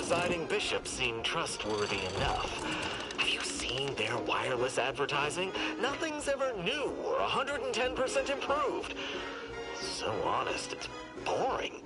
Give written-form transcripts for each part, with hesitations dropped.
presiding bishop seem trustworthy enough. Have you seen their wireless advertising? Nothing's ever new or 110% improved. So honest, it's boring.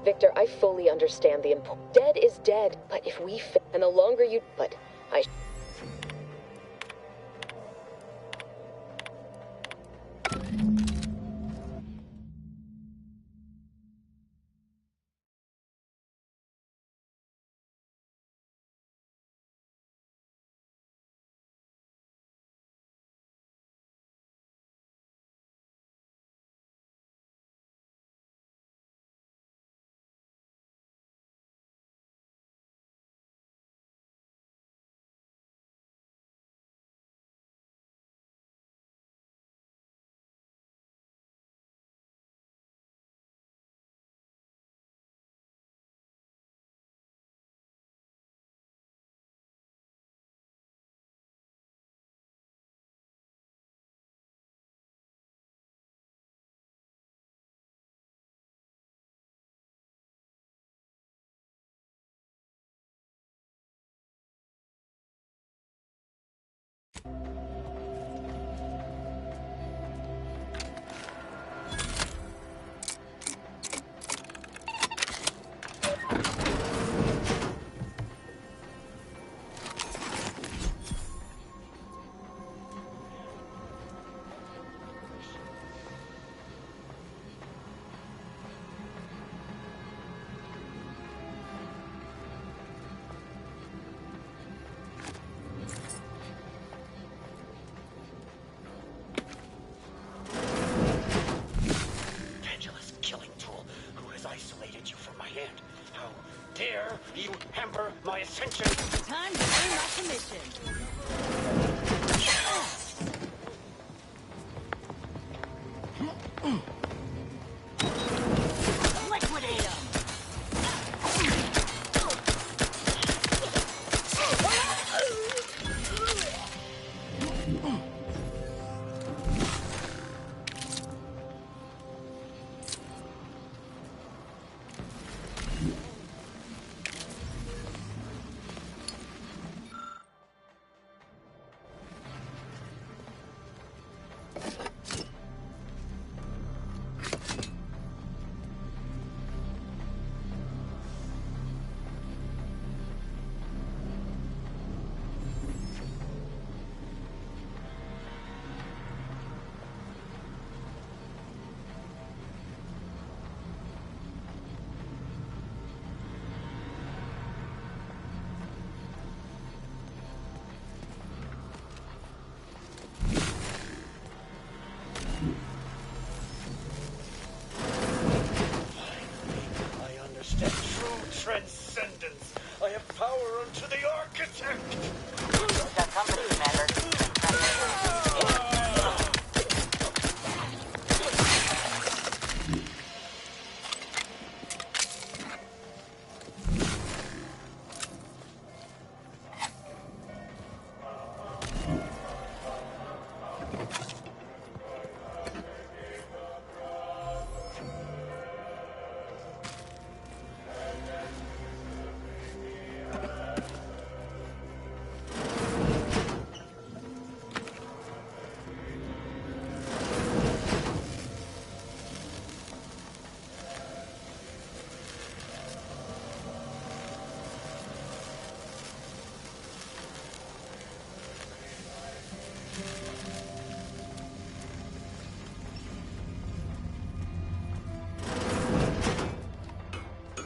Victor, I fully understand the dead is dead, but if we and the longer you but I dare you hamper my ascension? Time to bring my commission. Liquidate him! Transcendence. I have power unto the architect. You've got company, Commander.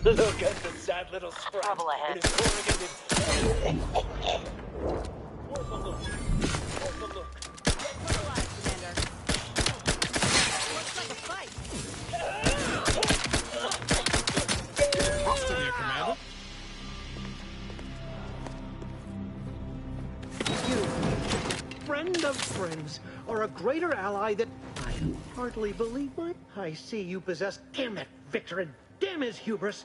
Look at the sad little sprite. Trouble ahead. It is corrugated. Worth a look. Worth a look. Get alive, Commander. Looks like a fight. Hostile here, Commander. You, friend of friends, are a greater ally than I hardly believe it. I see you possess. Damn that Victor, and damn his hubris.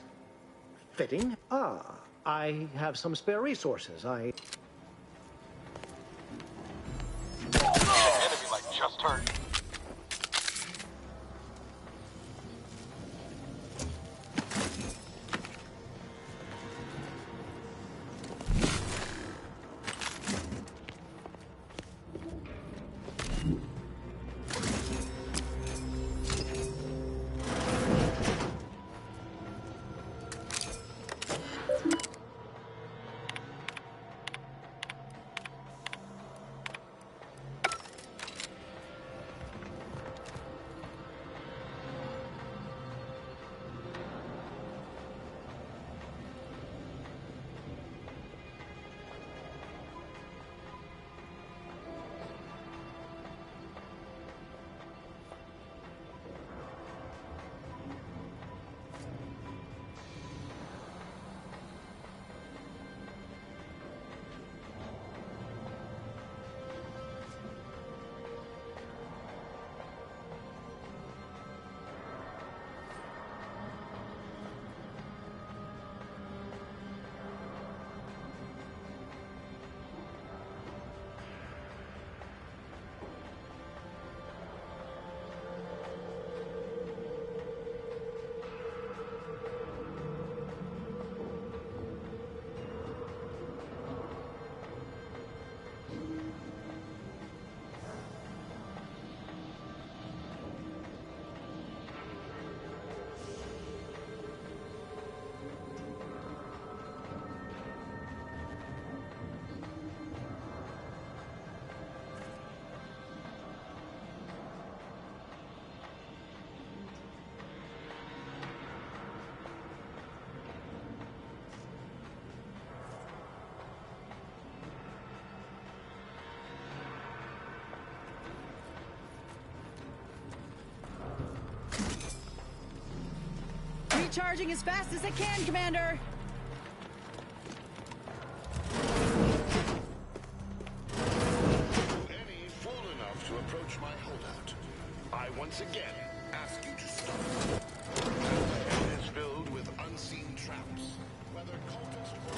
Fitting. Ah, I have some spare resources. Enemy light just turned. Recharging as fast as I can, Commander! Any fool enough to approach my holdout, I once again ask you to stop. The land is filled with unseen traps, whether cultist or...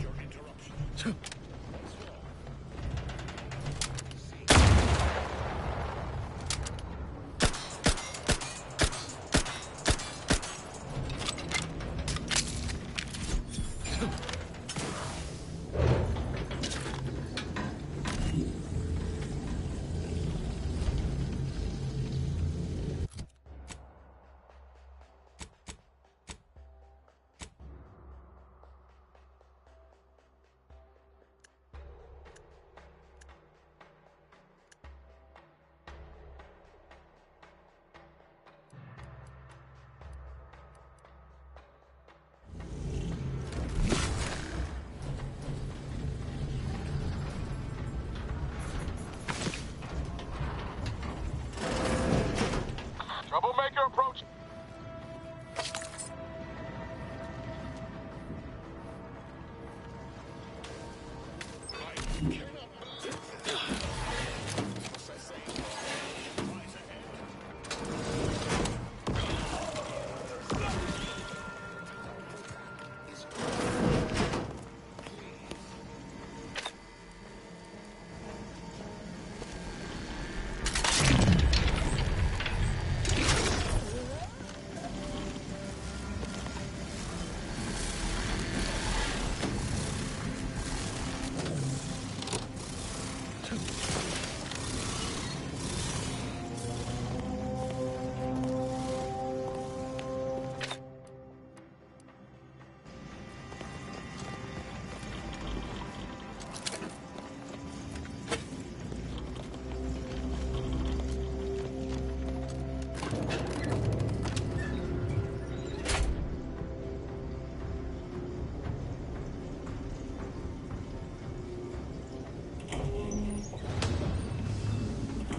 Your interruption. Troublemaker approach.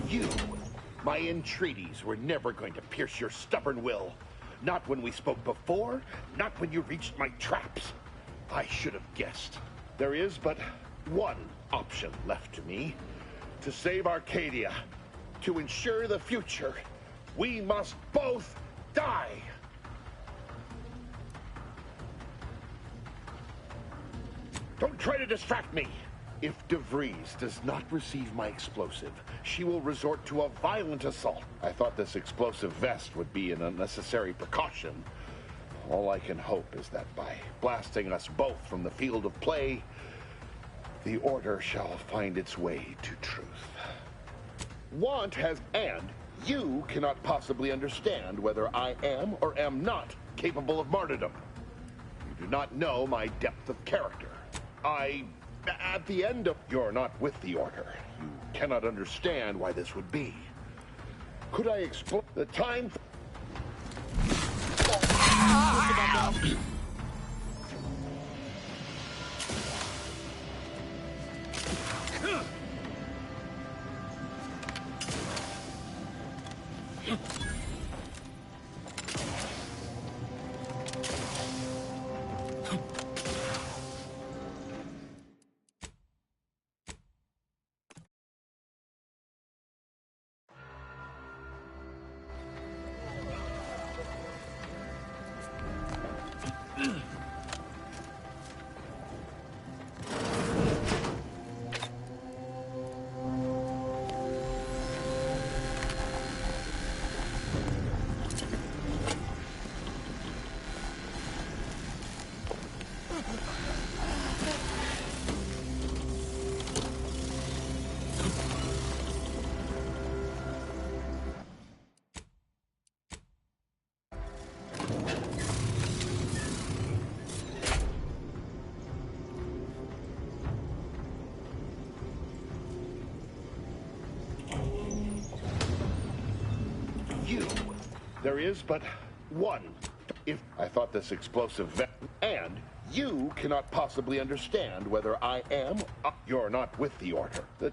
You, my entreaties, were never going to pierce your stubborn will. Not when we spoke before, not when you reached my traps. I should have guessed. There is but one option left to me. To save Arcadia. To ensure the future We must both die. Don't try to distract me. If DeVries does not receive my explosive, she will resort to a violent assault. I thought this explosive vest would be an unnecessary precaution. All I can hope is that by blasting us both from the field of play, the order shall find its way to truth. Want has, and you cannot possibly understand whether I am or am not capable of martyrdom. You do not know my depth of character. At the end of... You're not with the Order. You cannot understand why this would be. Could I explain the time... There is but one. If I thought this explosive and you cannot possibly understand whether I am... You're not with the Order. The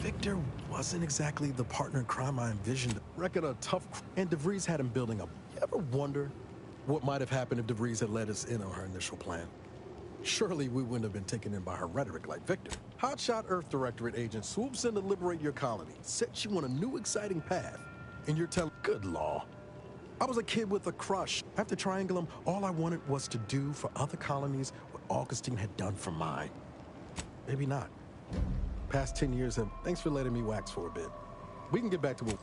Victor wasn't exactly the partner in crime I envisioned. Record a tough, and DeVries had him building up. You ever wonder what might have happened if DeVries had let us in on her initial plan? Surely we wouldn't have been taken in by her rhetoric like Victor. Hotshot Earth Directorate agent swoops in to liberate your colony, sets you on a new exciting path, and you're telling, good law. I was a kid with a crush. After Triangulum, all I wanted was to do for other colonies what Augustine had done for mine. Maybe not. Past 10 years have... Thanks for letting me wax for a bit. We can get back to what...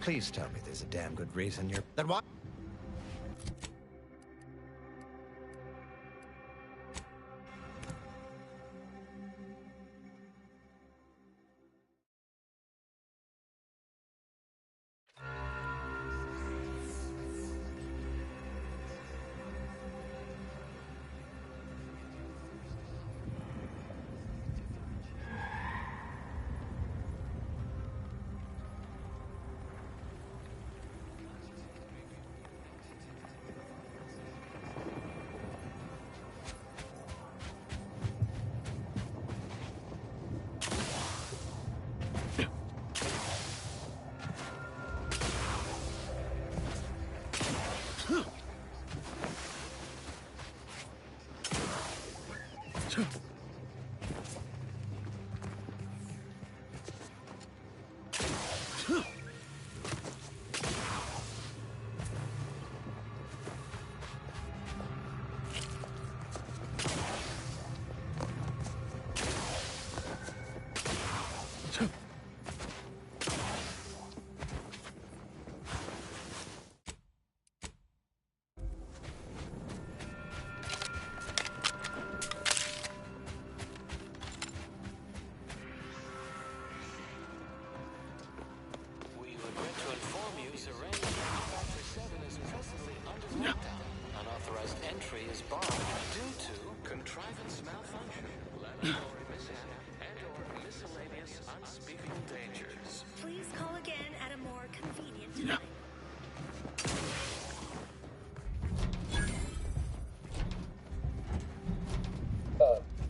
Please tell me there's a damn good reason you're... Then what?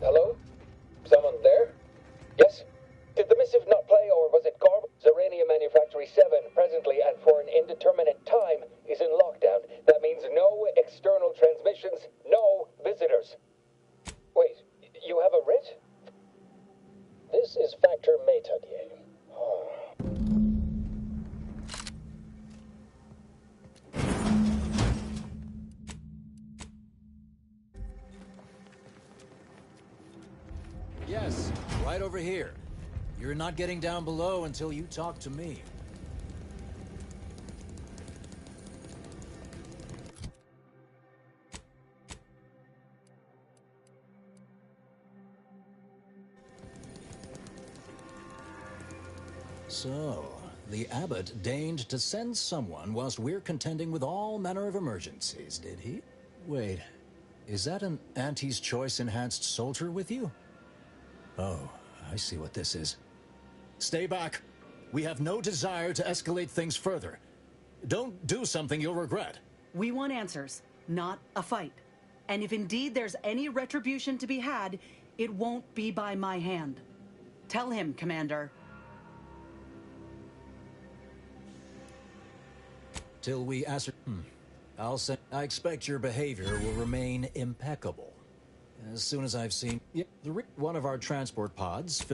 Hello? Someone there? Yes? Did the missive not play, or was it garbage? Zerania Manufactory 7, presently and for an indeterminate time, is in lockdown. That means no external transmissions, no visitors. Wait, you have a writ? This is Factor Metadier. Yes, right over here. You're not getting down below until you talk to me. So, the abbot deigned to send someone whilst we're contending with all manner of emergencies, did he? Wait, is that an Auntie's Choice enhanced soldier with you? Oh, I see what this is. Stay back. We have no desire to escalate things further. Don't do something you'll regret. We want answers, not a fight. And if indeed there's any retribution to be had, it won't be by my hand. Tell him, Commander. Till we ascertain. I'll say I expect your behavior will remain impeccable. As soon as I've seen one of our transport pods,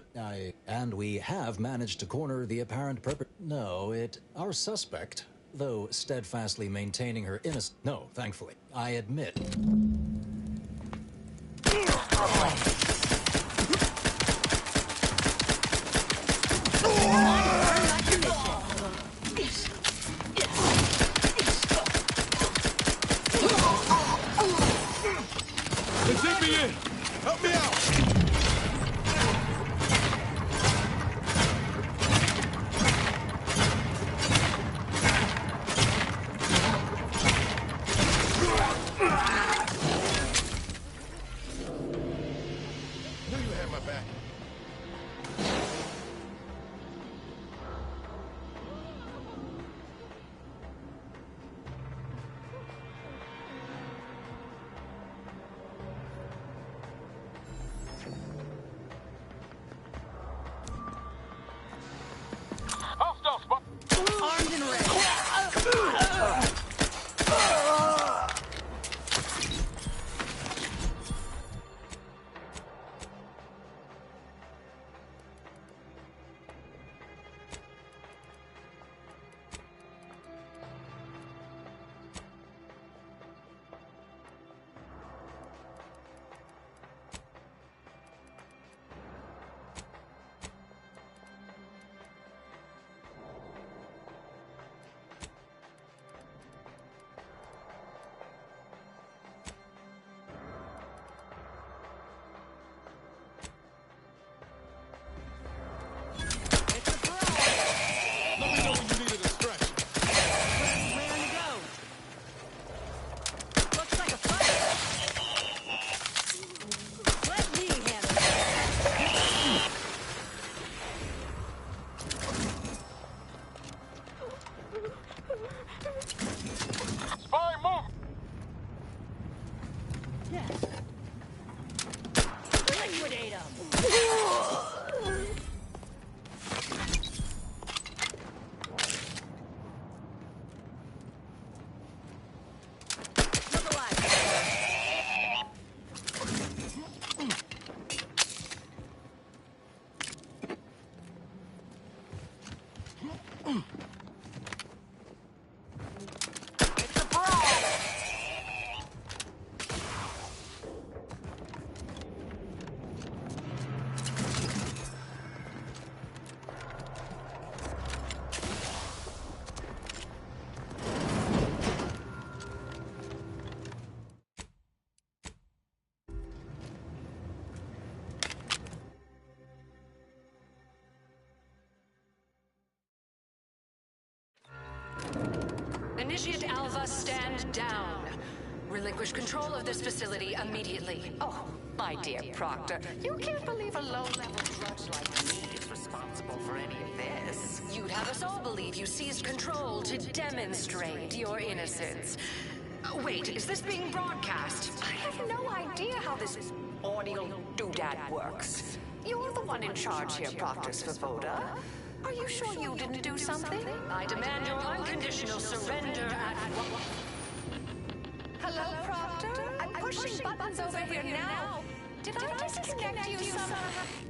and we have managed to corner the apparent our suspect, though steadfastly maintaining her innocence. No, thankfully, I admit. Zip me in! Help me out! of us stand down. Relinquish control of this facility immediately. Oh, my dear Proctor, you can't believe a low-level drudge like me is responsible for any of this. You'd have us all believe you seized control to demonstrate your innocence. Wait, is this being broadcast? I have no idea how this audio doodad works. You're the one in charge here, Proctor Svoboda. Are you sure you didn't do something? I demand your unconditional surrender at... Hello, Proctor? I'm pushing buttons over here now. Did I disconnect you somehow?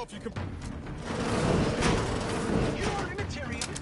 if you can... You are immaterial.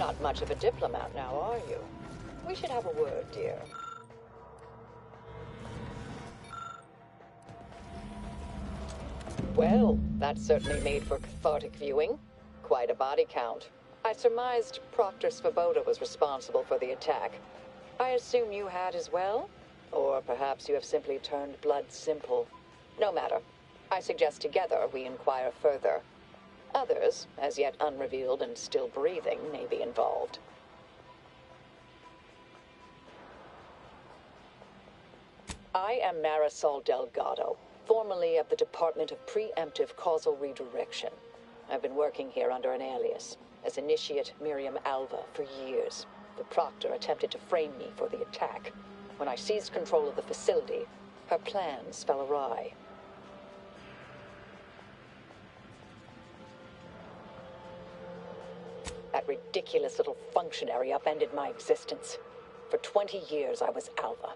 Not much of a diplomat now, are you? We should have a word, dear. Well, that certainly made for cathartic viewing. Quite a body count. I surmised Proctor Svoboda was responsible for the attack. I assume you had as well? Or perhaps you have simply turned blood simple. No matter. I suggest together we inquire further. Others, as yet unrevealed and still breathing, may be involved. I am Marisol Delgado, formerly of the Department of Preemptive Causal Redirection. I've been working here under an alias, as Initiate Miriam Alva, for years. The Proctor attempted to frame me for the attack. When I seized control of the facility, her plans fell awry. That ridiculous little functionary upended my existence. For 20 years, I was Alva.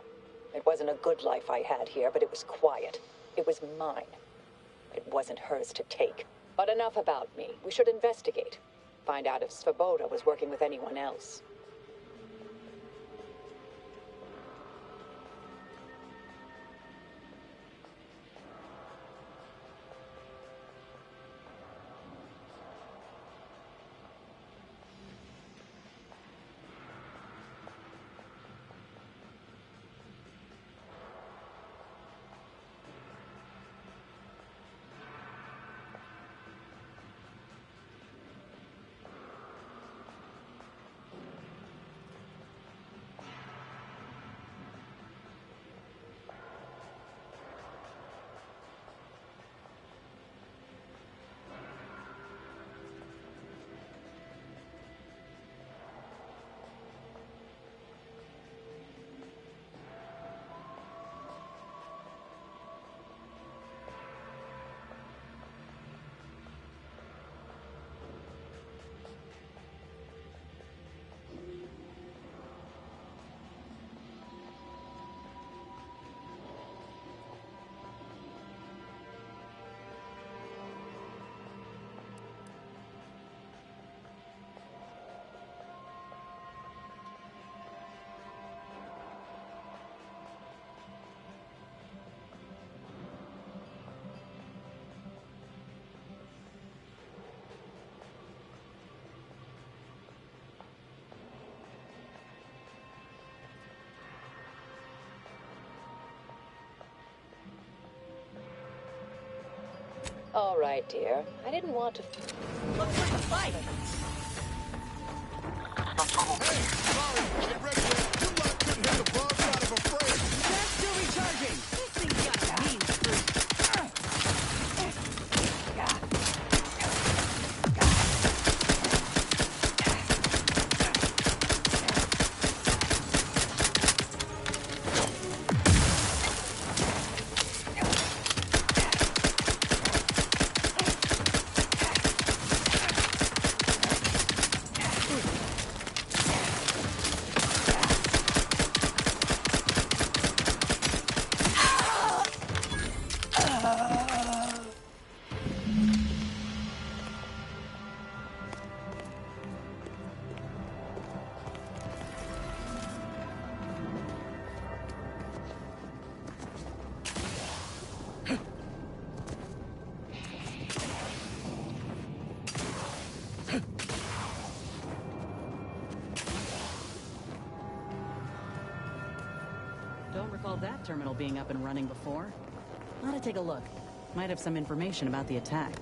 It wasn't a good life I had here, but it was quiet. It was mine. It wasn't hers to take. But enough about me. We should investigate. Find out if Svoboda was working with anyone else. All right, dear. I didn't want to... Looks like a fight! Hey, sorry, get ready. Your luck couldn't hit the broadside of a friend. That's still recharging! This thing's got a mean streak. Don't recall that terminal being up and running before. Ought to take a look. Might have some information about the attack.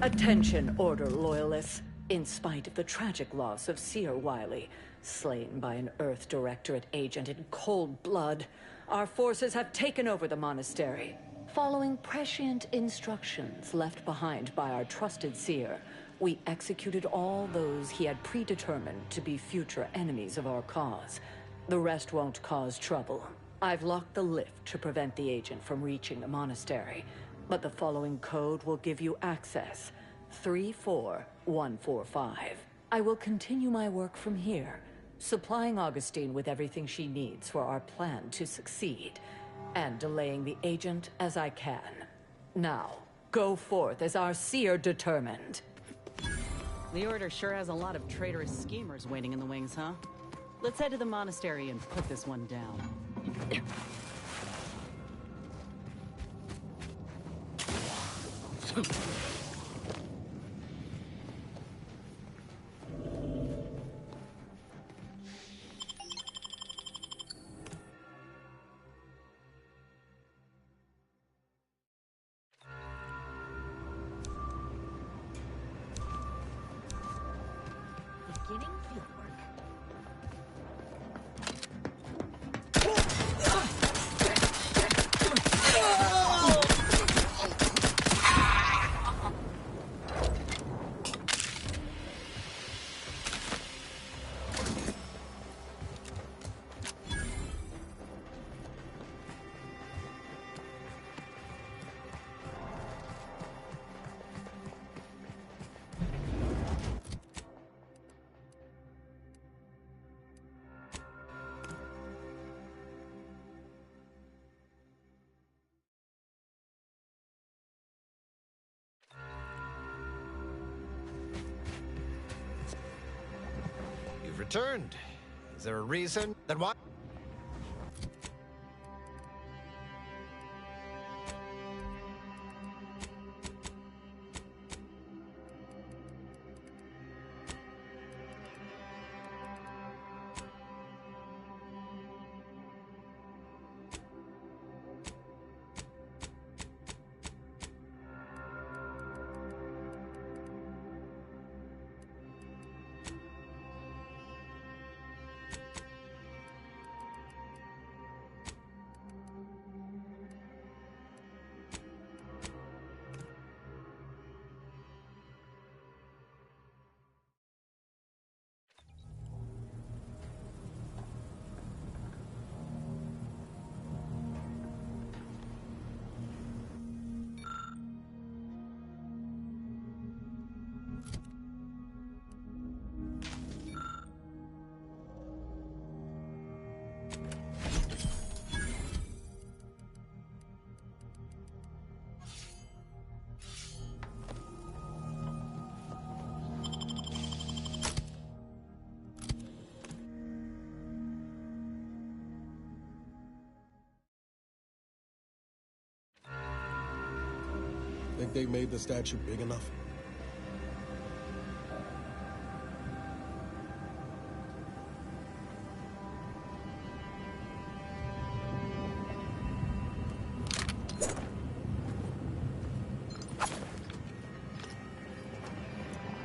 Attention, Order Loyalists. In spite of the tragic loss of Seer Wiley, slain by an Earth Directorate agent in cold blood, our forces have taken over the monastery. Following prescient instructions left behind by our trusted Seer, we executed all those he had predetermined to be future enemies of our cause. The rest won't cause trouble. I've locked the lift to prevent the agent from reaching the monastery, but the following code will give you access. 34145. I will continue my work from here, supplying Augustine with everything she needs for our plan to succeed, and delaying the agent as I can. Now, go forth as our Seer determined. The Order sure has a lot of traitorous schemers waiting in the wings, huh? Let's head to the monastery and put this one down. returned. Is there a reason? Then why? Think they made the statue big enough?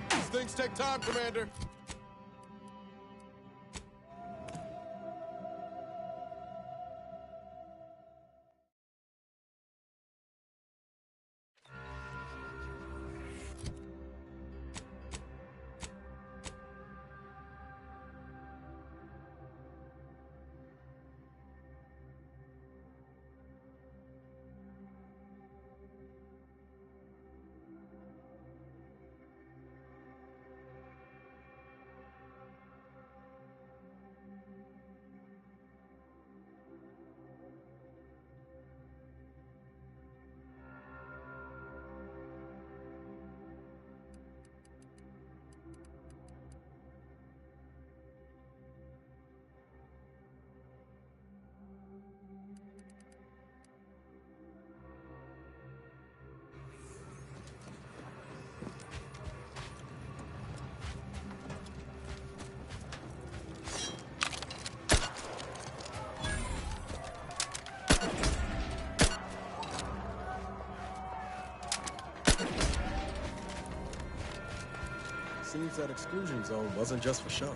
These things take time, Commander. Seems that exclusion zone wasn't just for show.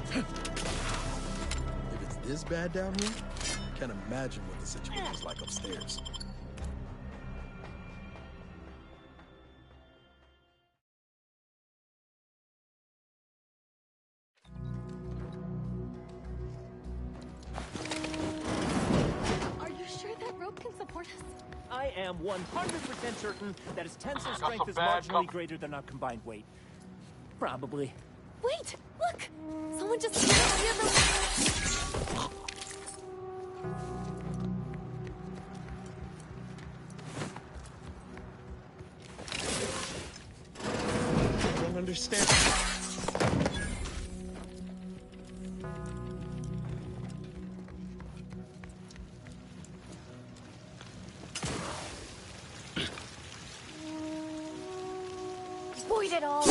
If it's this bad down here, I can't imagine what the situation is like upstairs. Are you sure that rope can support us? I am 100% certain that its tensile strength is marginally greater than our combined weight. Probably. Wait! Look! Someone just appeared on the other. understand. Void it all.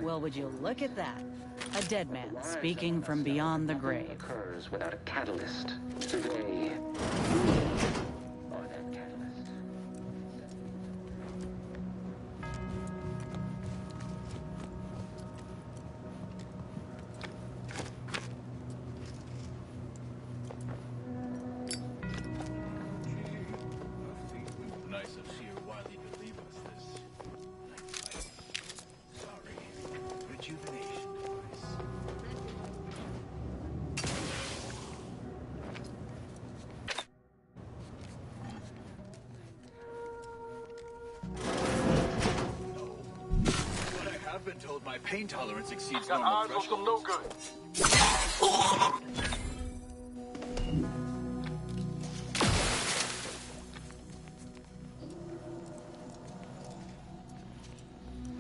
Well, would you look at that? A dead man speaking from beyond the grave. Occurs without a catalyst. Today. Or that catalyst. Nice of Seer Wiley to leave us this. Sorry. Rejuvenation device. But I have been told my pain tolerance exceeds normal thresholds. No good.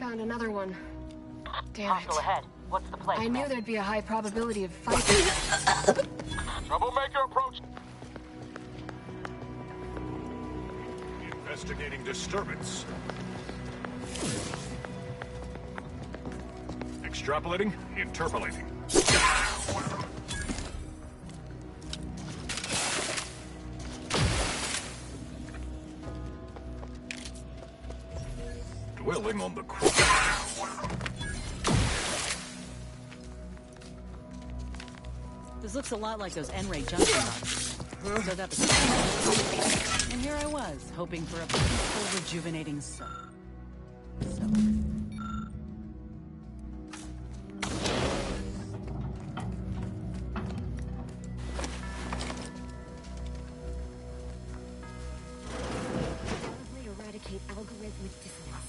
Found another one. Damn it. Go ahead. What's the play? I knew there'd be a high probability of fighting. Troublemaker approach. Investigating disturbance. Extrapolating, interpolating. Dwelling on the This looks a lot like those N-ray junction boxes. So that was... And here I was, hoping for a peaceful, rejuvenating sun. Eradicate algorithmic dissonance.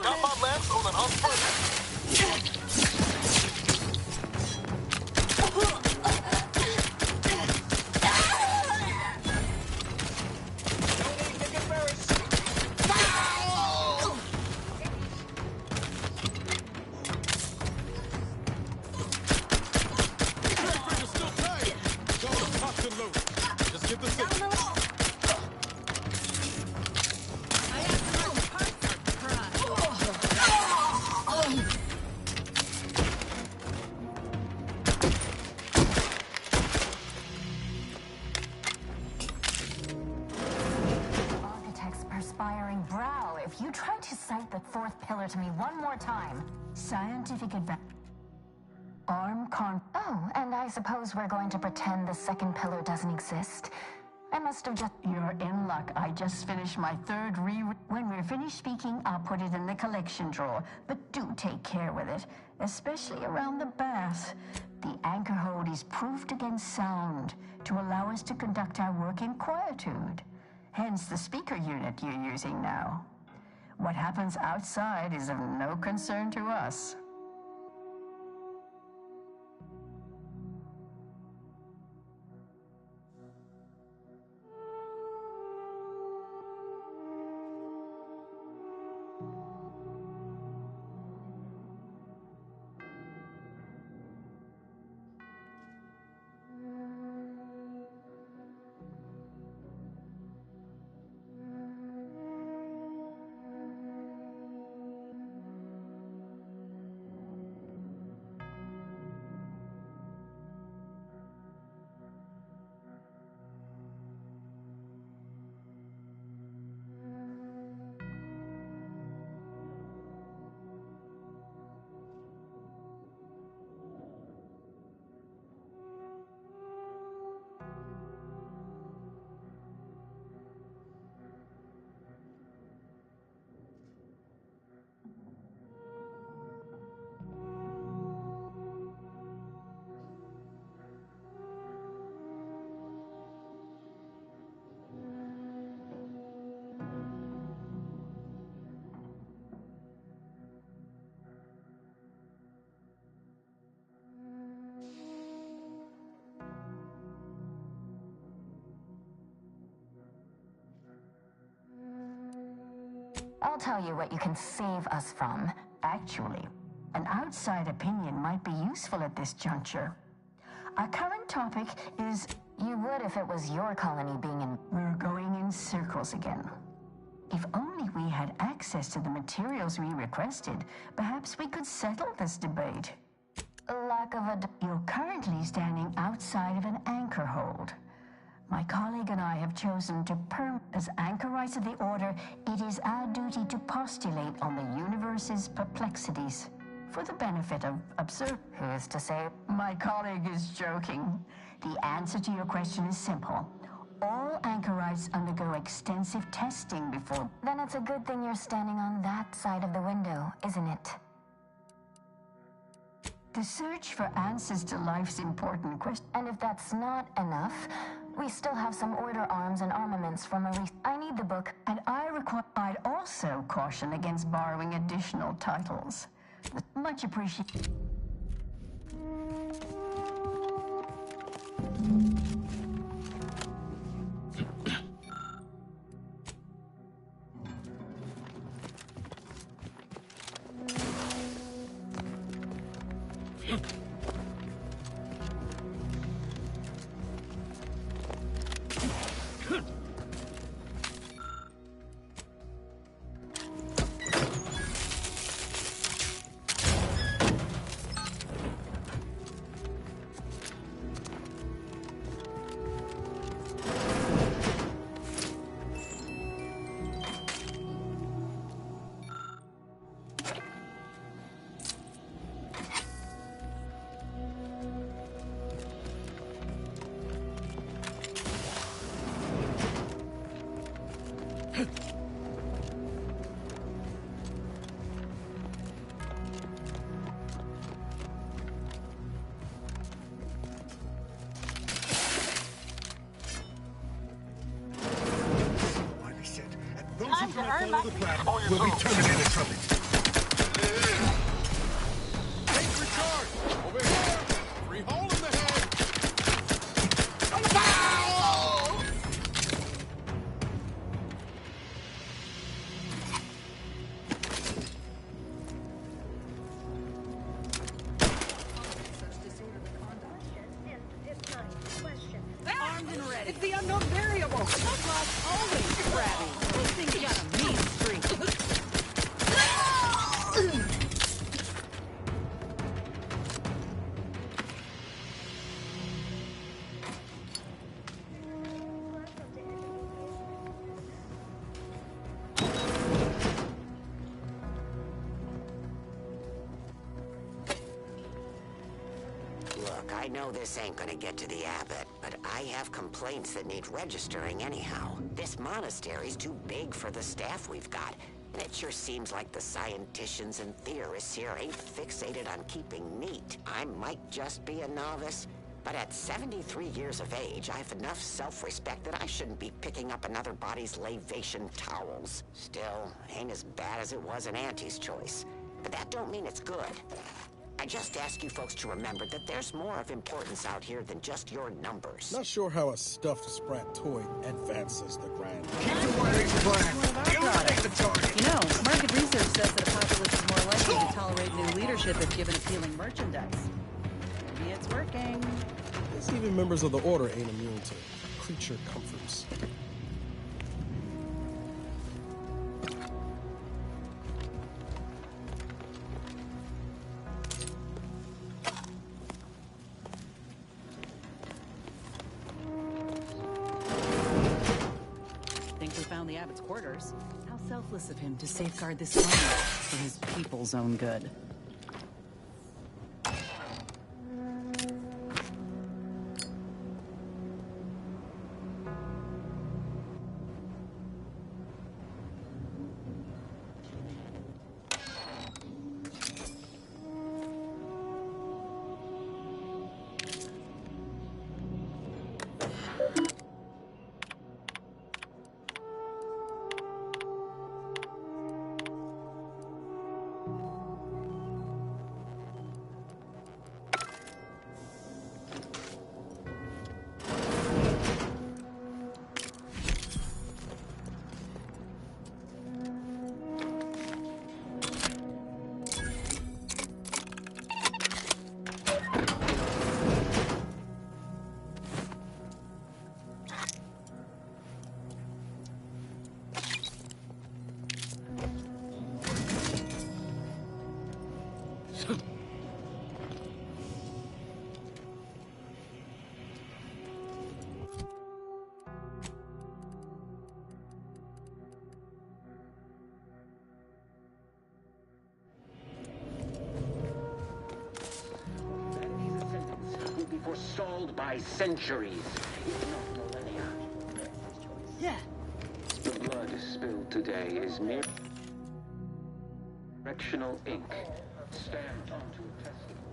Got my lance on an unfurled. Just get the signal. Architect's perspiring brow. If you try to cite the fourth pillar to me one more time, scientific advance. Oh, and I suppose we're going to pretend the second pillar doesn't exist. I must have just... You're in luck. I just finished my third When we're finished speaking, I'll put it in the collection drawer. But do take care with it, especially around the bath. The anchor hold is proofed against sound to allow us to conduct our work in quietude. Hence the speaker unit you're using now. What happens outside is of no concern to us. I'll tell you what you can save us from. Actually, an outside opinion might be useful at this juncture. Our current topic is... You would if it was your colony being in... We're going in circles again. If only we had access to the materials we requested, perhaps we could settle this debate. Lack of a... You're currently standing outside of an anchor hold. My colleague and I have chosen to as anchorites of the Order, it is our duty to postulate on the universe's perplexities for the benefit of Who's to say? My colleague is joking. The answer to your question is simple. All anchorites undergo extensive testing before... Then it's a good thing you're standing on that side of the window, isn't it? The search for answers to life's important questions. And if that's not enough, we still have some Order arms and armaments from a I need the book. And I'd also caution against borrowing additional titles. Much appreciated. Follow the plan. We'll be terminated from it. Tank recharge! Over here! Free hole in the head! Armed and ready. It's the unknown variable. Cyclops always crabby. This thing's got a mean streak. Look, I know this ain't gonna get to the abbot, but I have complaints that need registering anyhow. This monastery's too big for the staff we've got, and it sure seems like the scienticians and theorists here ain't fixated on keeping neat. I might just be a novice, but at 73 years of age, I have enough self-respect that I shouldn't be picking up another body's lavation towels. Still, ain't as bad as it was in Auntie's choice. But that don't mean it's good. I just ask you folks to remember that there's more of importance out here than just your numbers. Not sure how a stuffed Sprat toy advances the grand. You know, market research says that a populace is more likely to tolerate new leadership if given appealing merchandise. Maybe it's working. Guess even members of the Order ain't immune to creature comforts. The abbot's quarters. How selfless of him to safeguard this money for his people's own good. Will be forestalled by centuries, if not millennia. Yeah. The blood spilled today is mere directional ink stamped onto a testable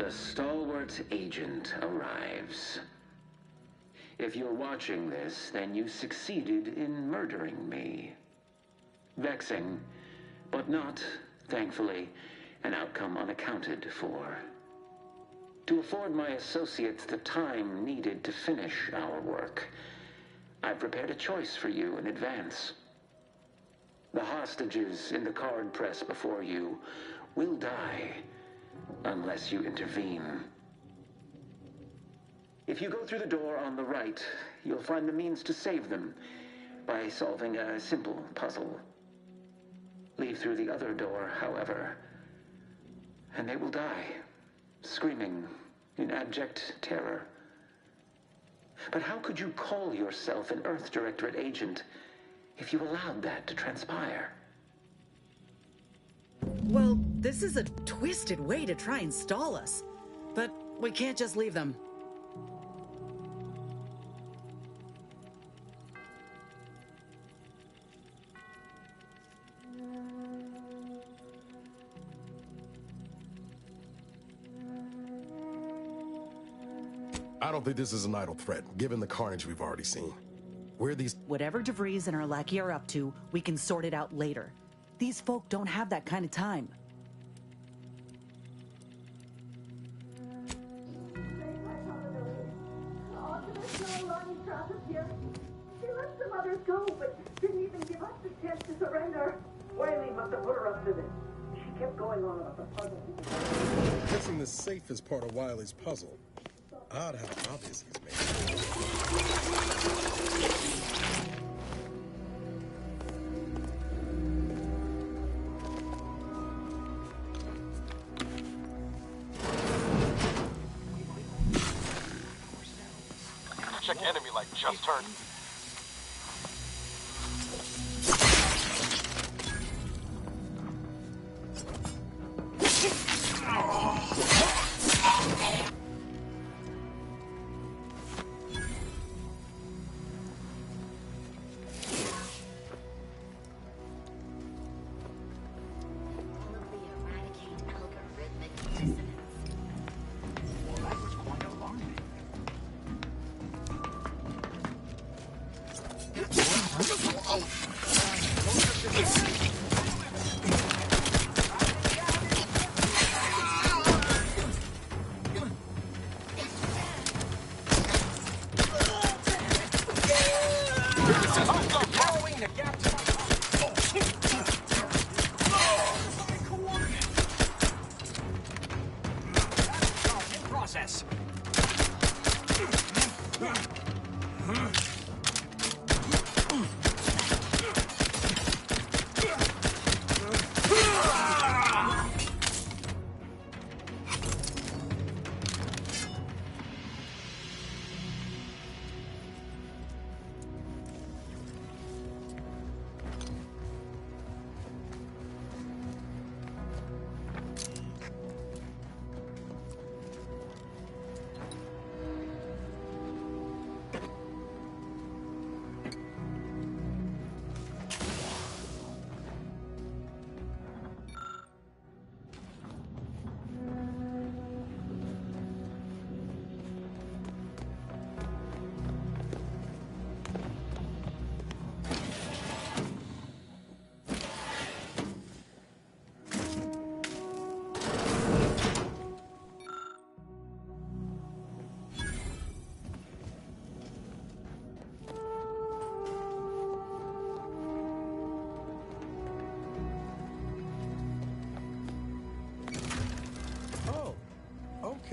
the stalwart agent arrives. If you're watching this, then you succeeded in murdering me. Vexing, but not, thankfully, an outcome unaccounted for. To afford my associates the time needed to finish our work, I've prepared a choice for you in advance. The hostages in the card press before you will die unless you intervene. If you go through the door on the right, you'll find the means to save them by solving a simple puzzle. Leave through the other door, however, and they will die, screaming in abject terror. But how could you call yourself an Earth Directorate agent if you allowed that to transpire? Well, this is a twisted way to try and stall us. But we can't just leave them. I don't think this is an idle threat, given the carnage we've already seen. Whatever DeVries and our lackey are up to, we can sort it out later. These folk don't have that kind of time. She let some others go, but didn't even give us the chance to surrender. Wiley must have put her up to this. She kept going on about the puzzle. Guessing the safe is part of Wiley's puzzle. Odd how obvious he's made it. Check enemy light just turned.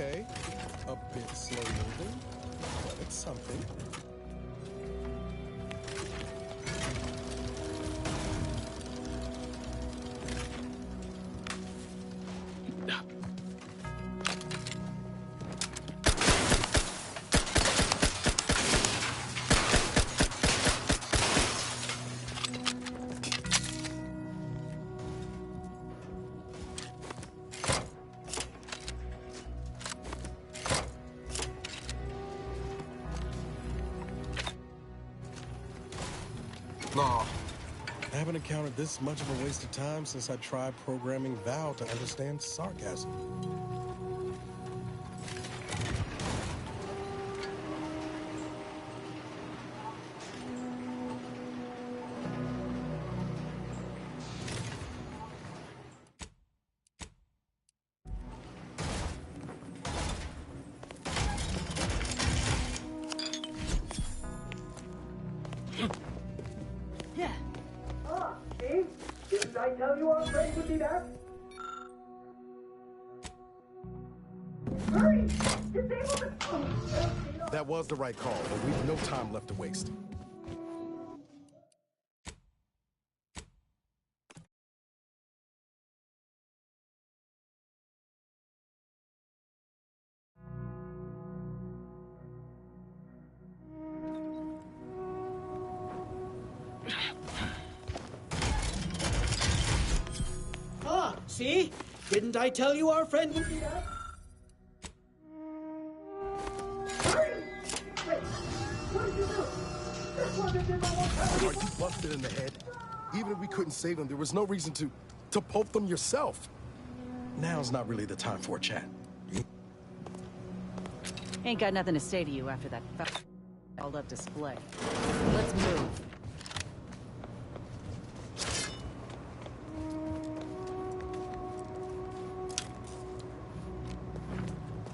Okay, a bit slow moving, but it's something. No. I haven't encountered this much of a waste of time since I tried programming Val to understand sarcasm. Ah, see? Didn't I tell you our friend would be back? Hurry! Disable the... That was the right call, but we've no time left to waste. Ah, see? Didn't I tell you our friend would be back? Hurry! Wait, what did you do? This wasn't in my locality. Are you busted in the head? Even if we couldn't save them, there was no reason to poke them yourself. Now's not really the time for a chat. Ain't got nothing to say to you after that held up display. Let's move.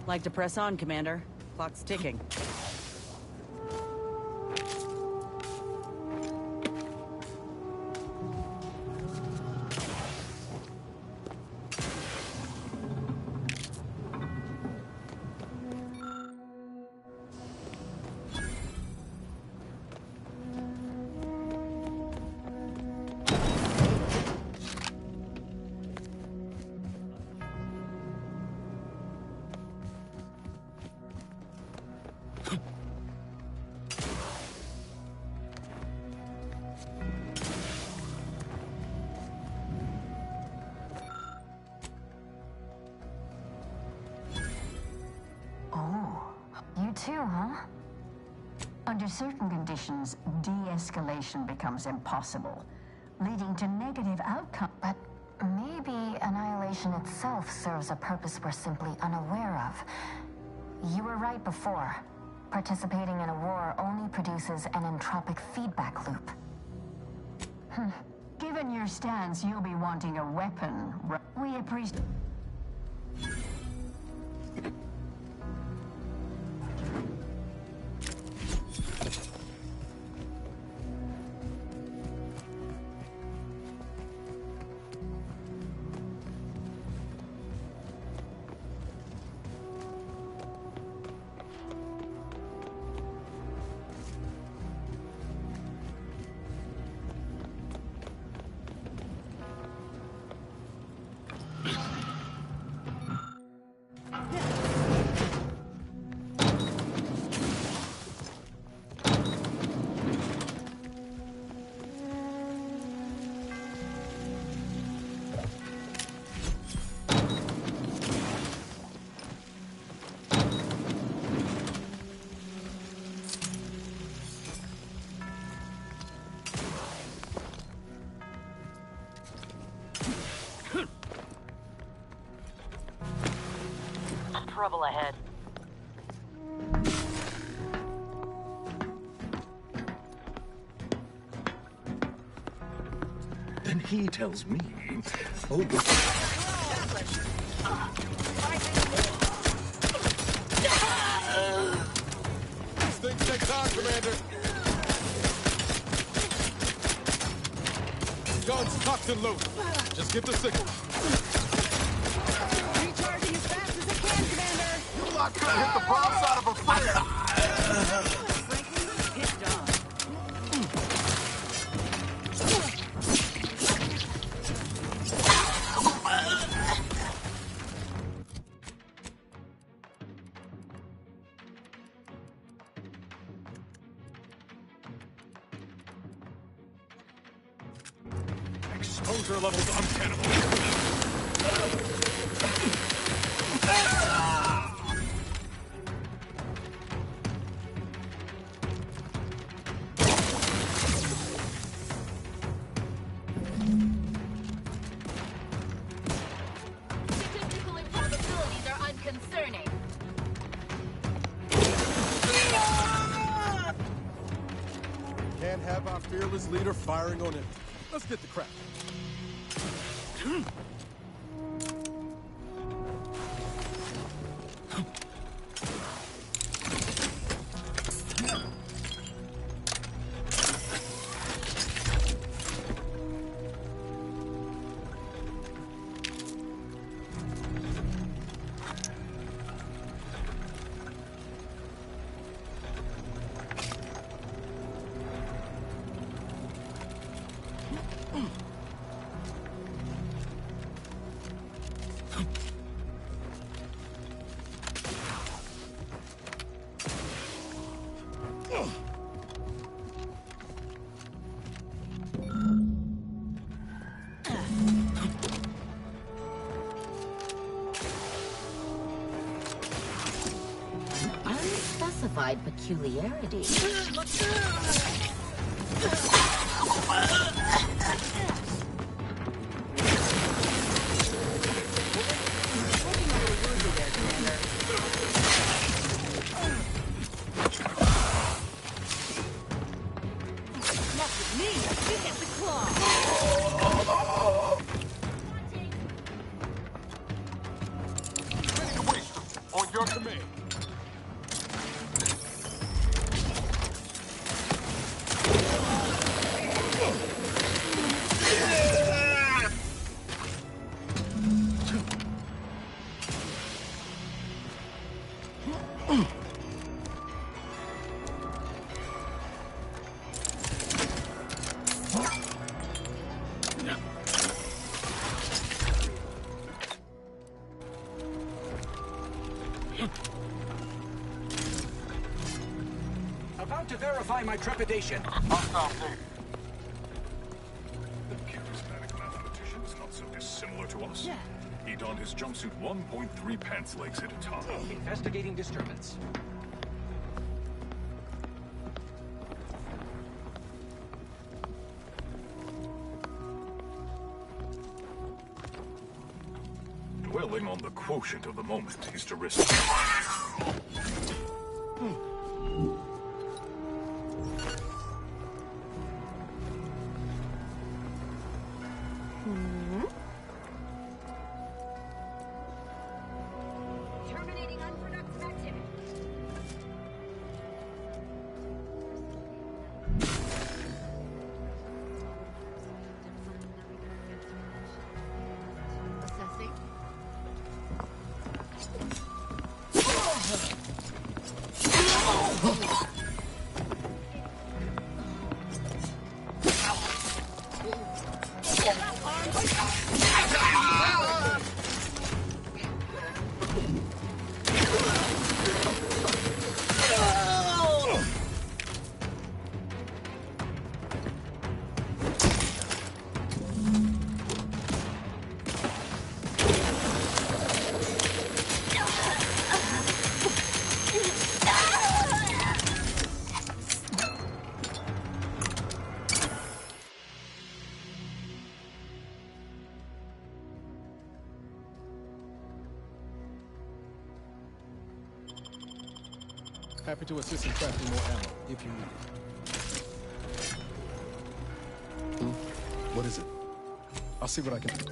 Like to press on, Commander. Clock's ticking. You too, huh? Under certain conditions, de-escalation becomes impossible, leading to negative outcomes. But maybe annihilation itself serves a purpose we're simply unaware of. You were right before. Participating in a war only produces an entropic feedback loop. Given your stance, you'll be wanting a weapon. We appreciate... Trouble ahead. Then he tells me, oh, These things take time, Commander. Guns cocked and loaded. Just get the signal. Recharging as fast as I can, Commander. lot couldn't hit the broadside of a friend. Frankly, pissed off. Exposure levels untenable. Statistical improbabilities are unconcerning. Can't have our fearless leader firing on it. Let's get the crap. Unspecified peculiarity. Not with me. You get the claw. Ready to waste them. On your command. About to verify my trepidation. Hostile there. The charismatic mathematician is not so dissimilar to us. Yeah. He donned his jumpsuit 1.3 pants legs at a time. Investigating disturbance. Dwelling on the quotient of the moment is to risk. Terminating unproductive activity. Assessing. Happy to assist in crafting more ammo, if you need it. What is it? I'll see what I can do.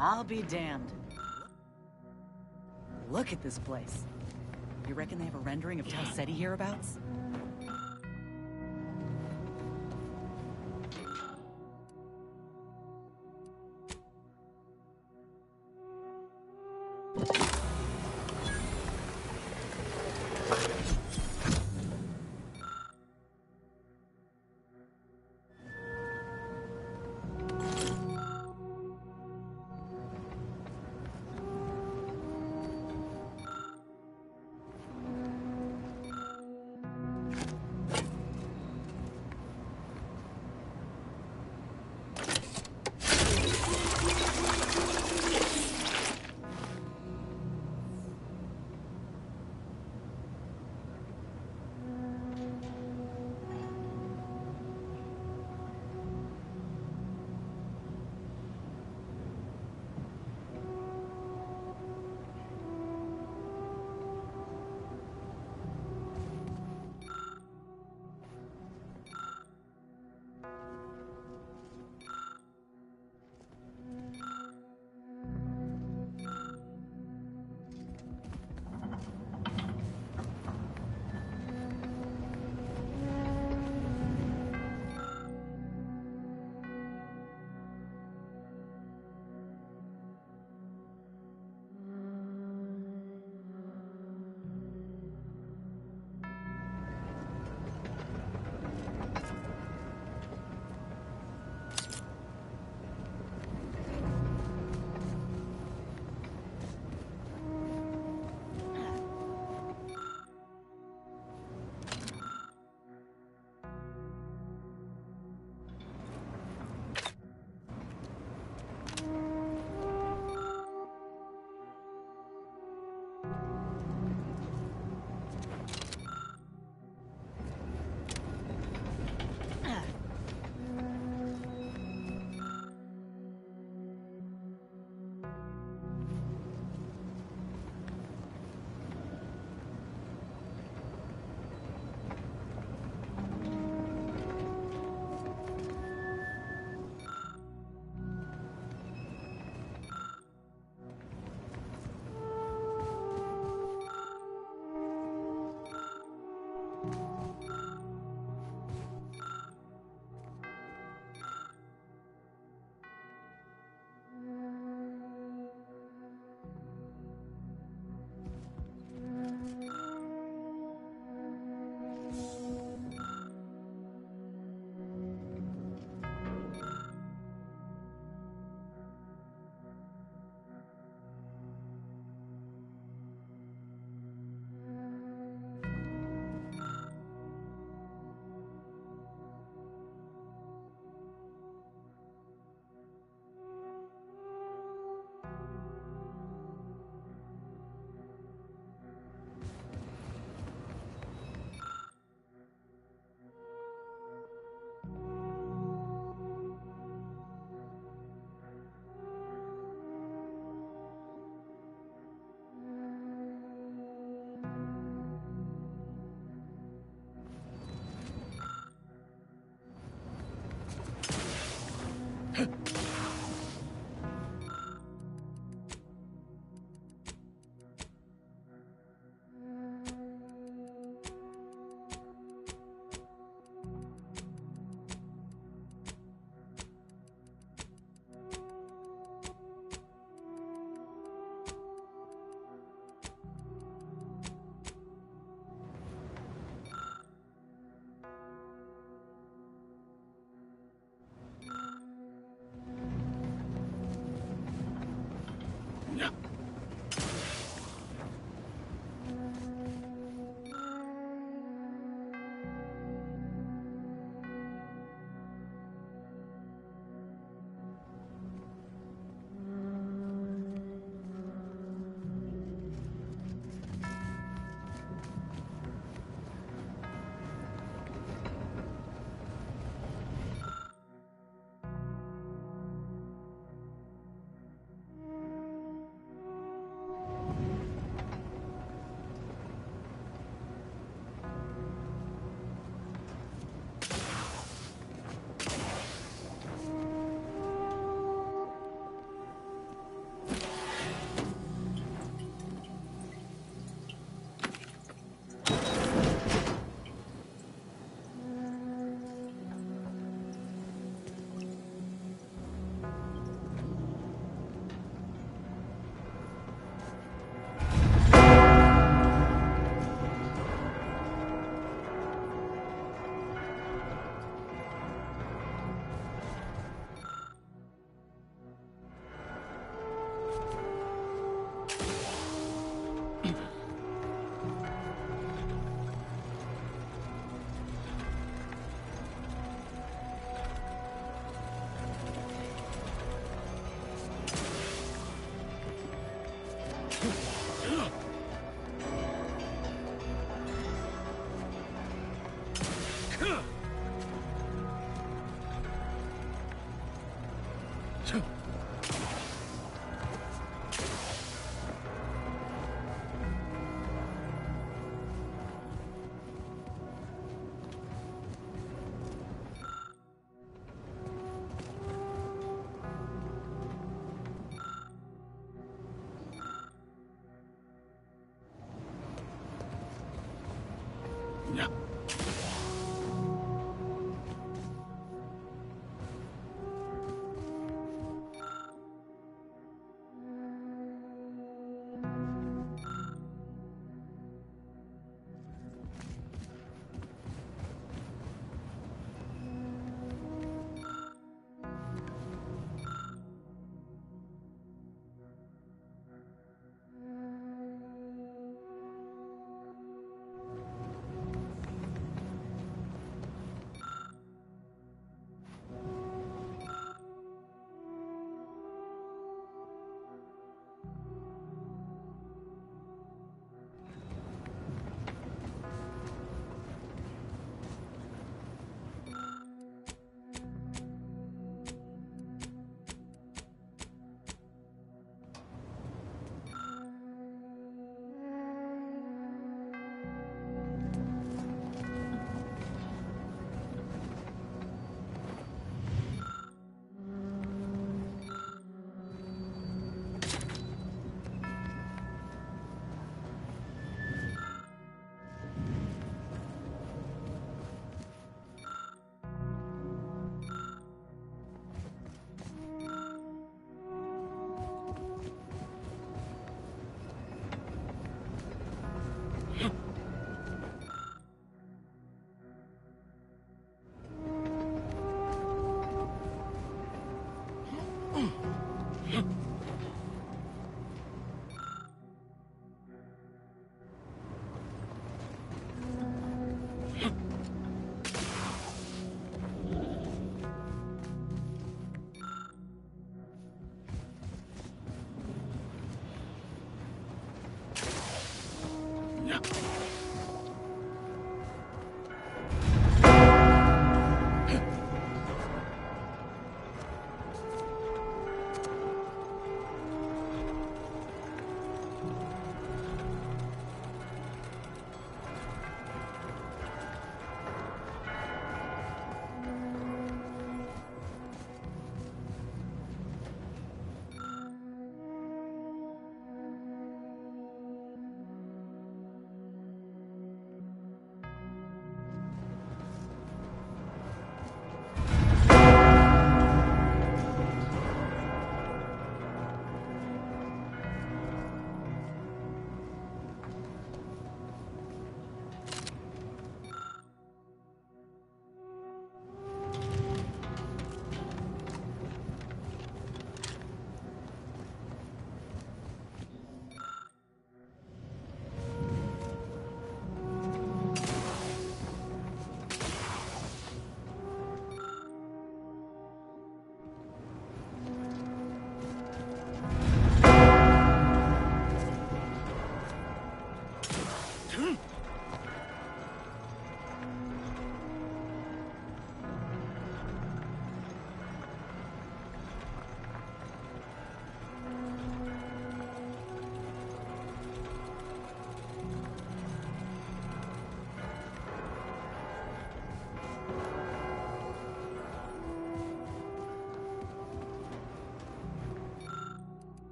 I'll be damned. Look at this place. You reckon they have a rendering of Tau Ceti hereabouts?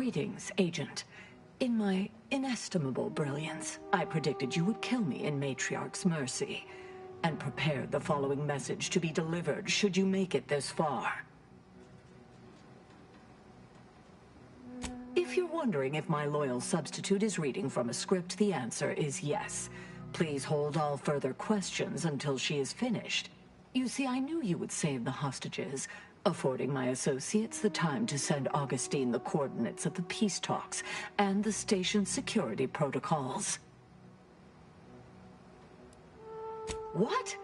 Greetings, Agent. In my inestimable brilliance, I predicted you would kill me in Matriarch's mercy, and prepared the following message to be delivered should you make it this far. If you're wondering if my loyal substitute is reading from a script, the answer is yes. Please hold all further questions until she is finished. You see, I knew you would save the hostages, affording my associates the time to send Augustine the coordinates of the peace talks and the station's security protocols. What?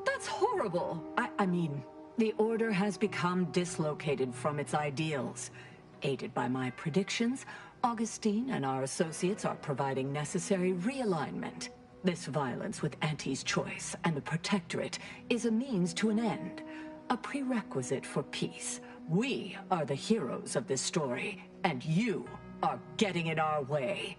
That's horrible. I mean, the Order has become dislocated from its ideals. Aided by my predictions, Augustine and our associates are providing necessary realignment. This violence with Auntie's choice and the Protectorate is a means to an end, a prerequisite for peace. We are the heroes of this story, and you are getting in our way.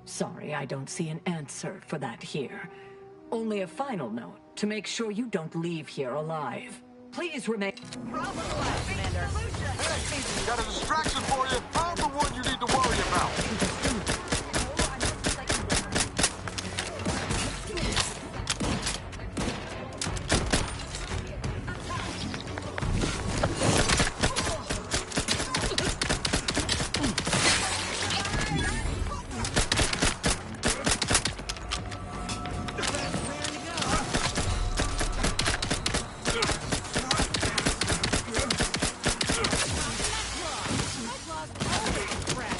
Sorry, I don't see an answer for that here. Only a final note to make sure you don't leave here alive. Please remain. Problem flagged, Commander. Hey, got a distraction for you. I'm the one you need to worry about. I've lost all this crap.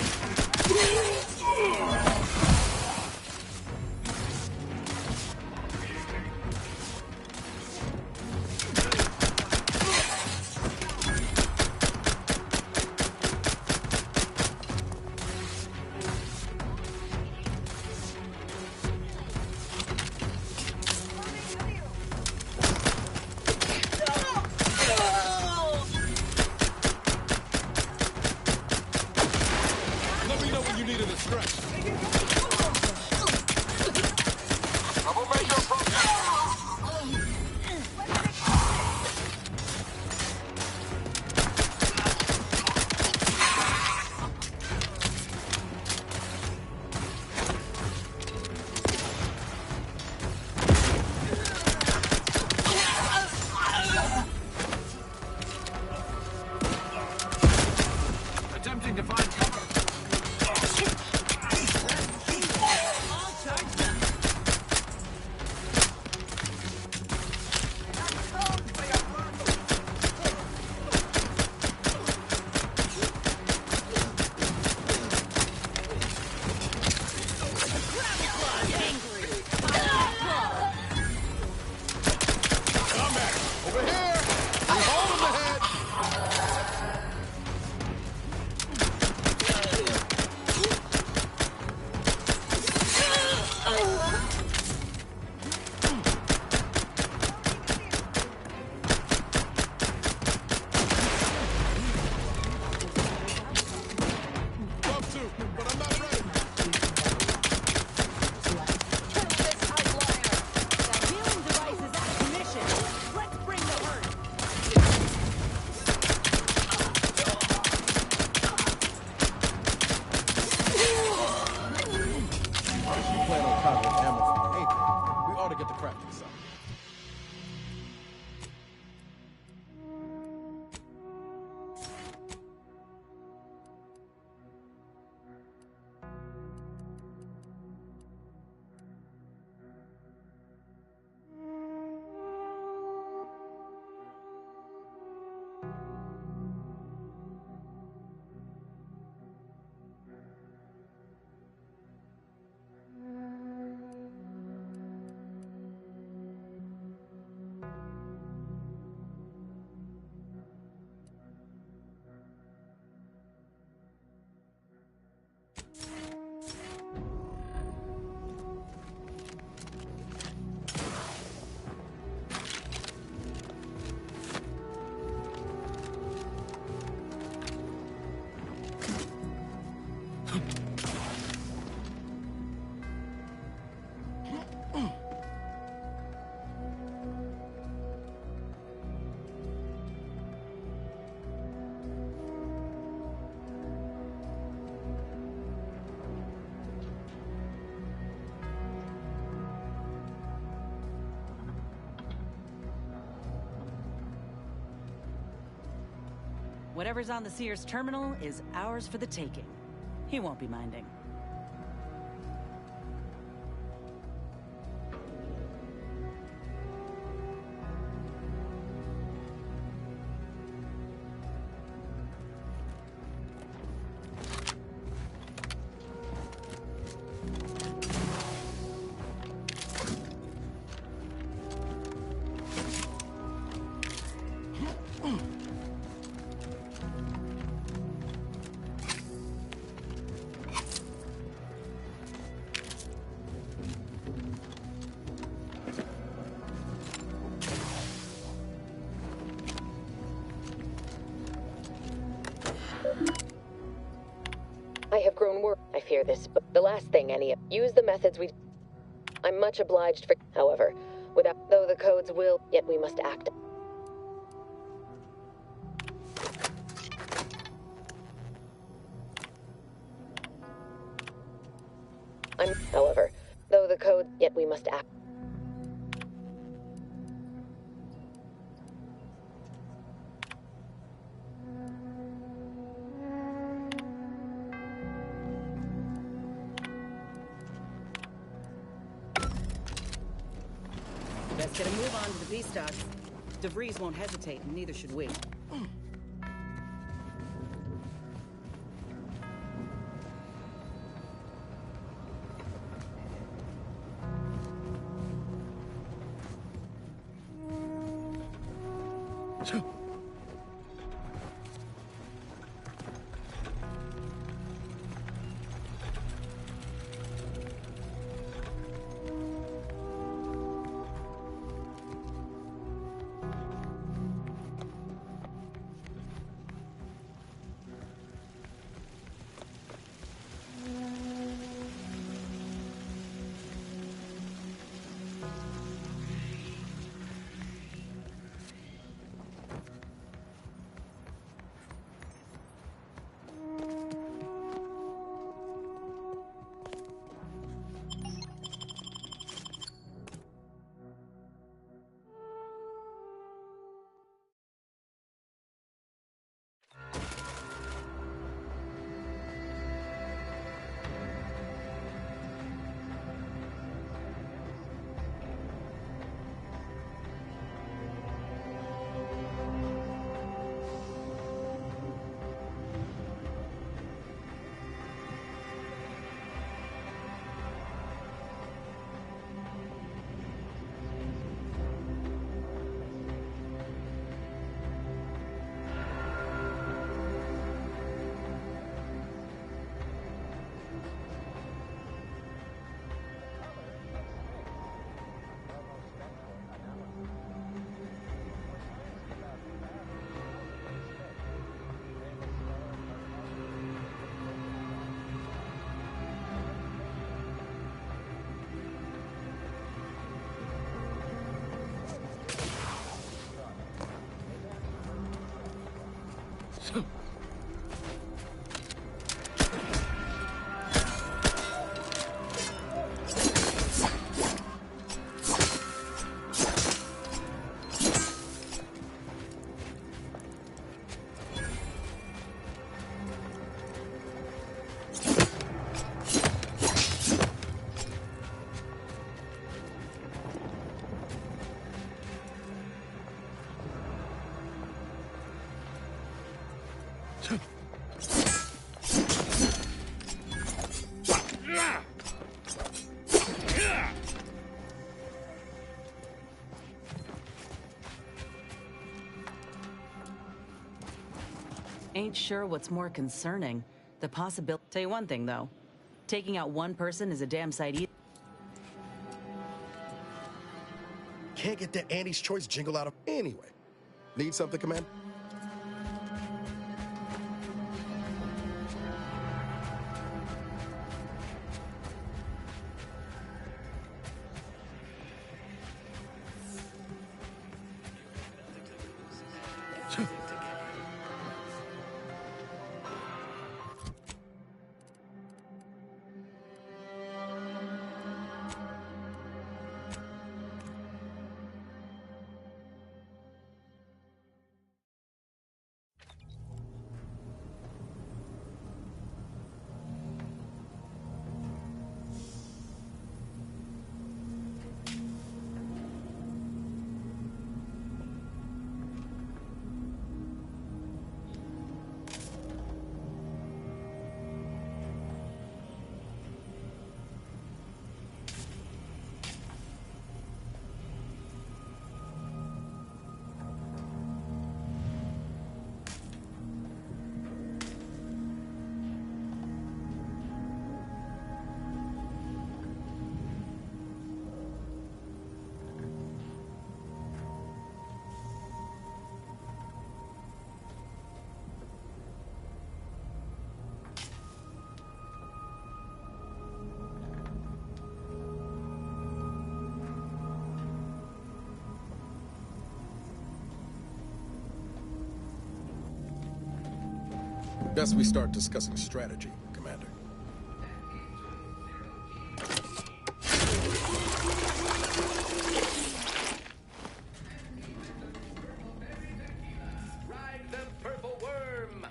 Whatever's on the Sears terminal is ours for the taking. He won't be minding. I have grown worried. I fear this, but the last thing any of use the methods we. I'm much obliged for. However, without though the codes will, yet we must act. However, though the code, yet we must act. Best get a move on to the V-Stocks. DeVries won't hesitate, and neither should we. Ain't sure what's more concerning. The possibility. Tell you one thing, though. Taking out one person is a damn sight easier. Can't get that Andy's Choice jingle out of anyway. Need something, Commander? Best we start discussing strategy, Commander. Ride the purple worm!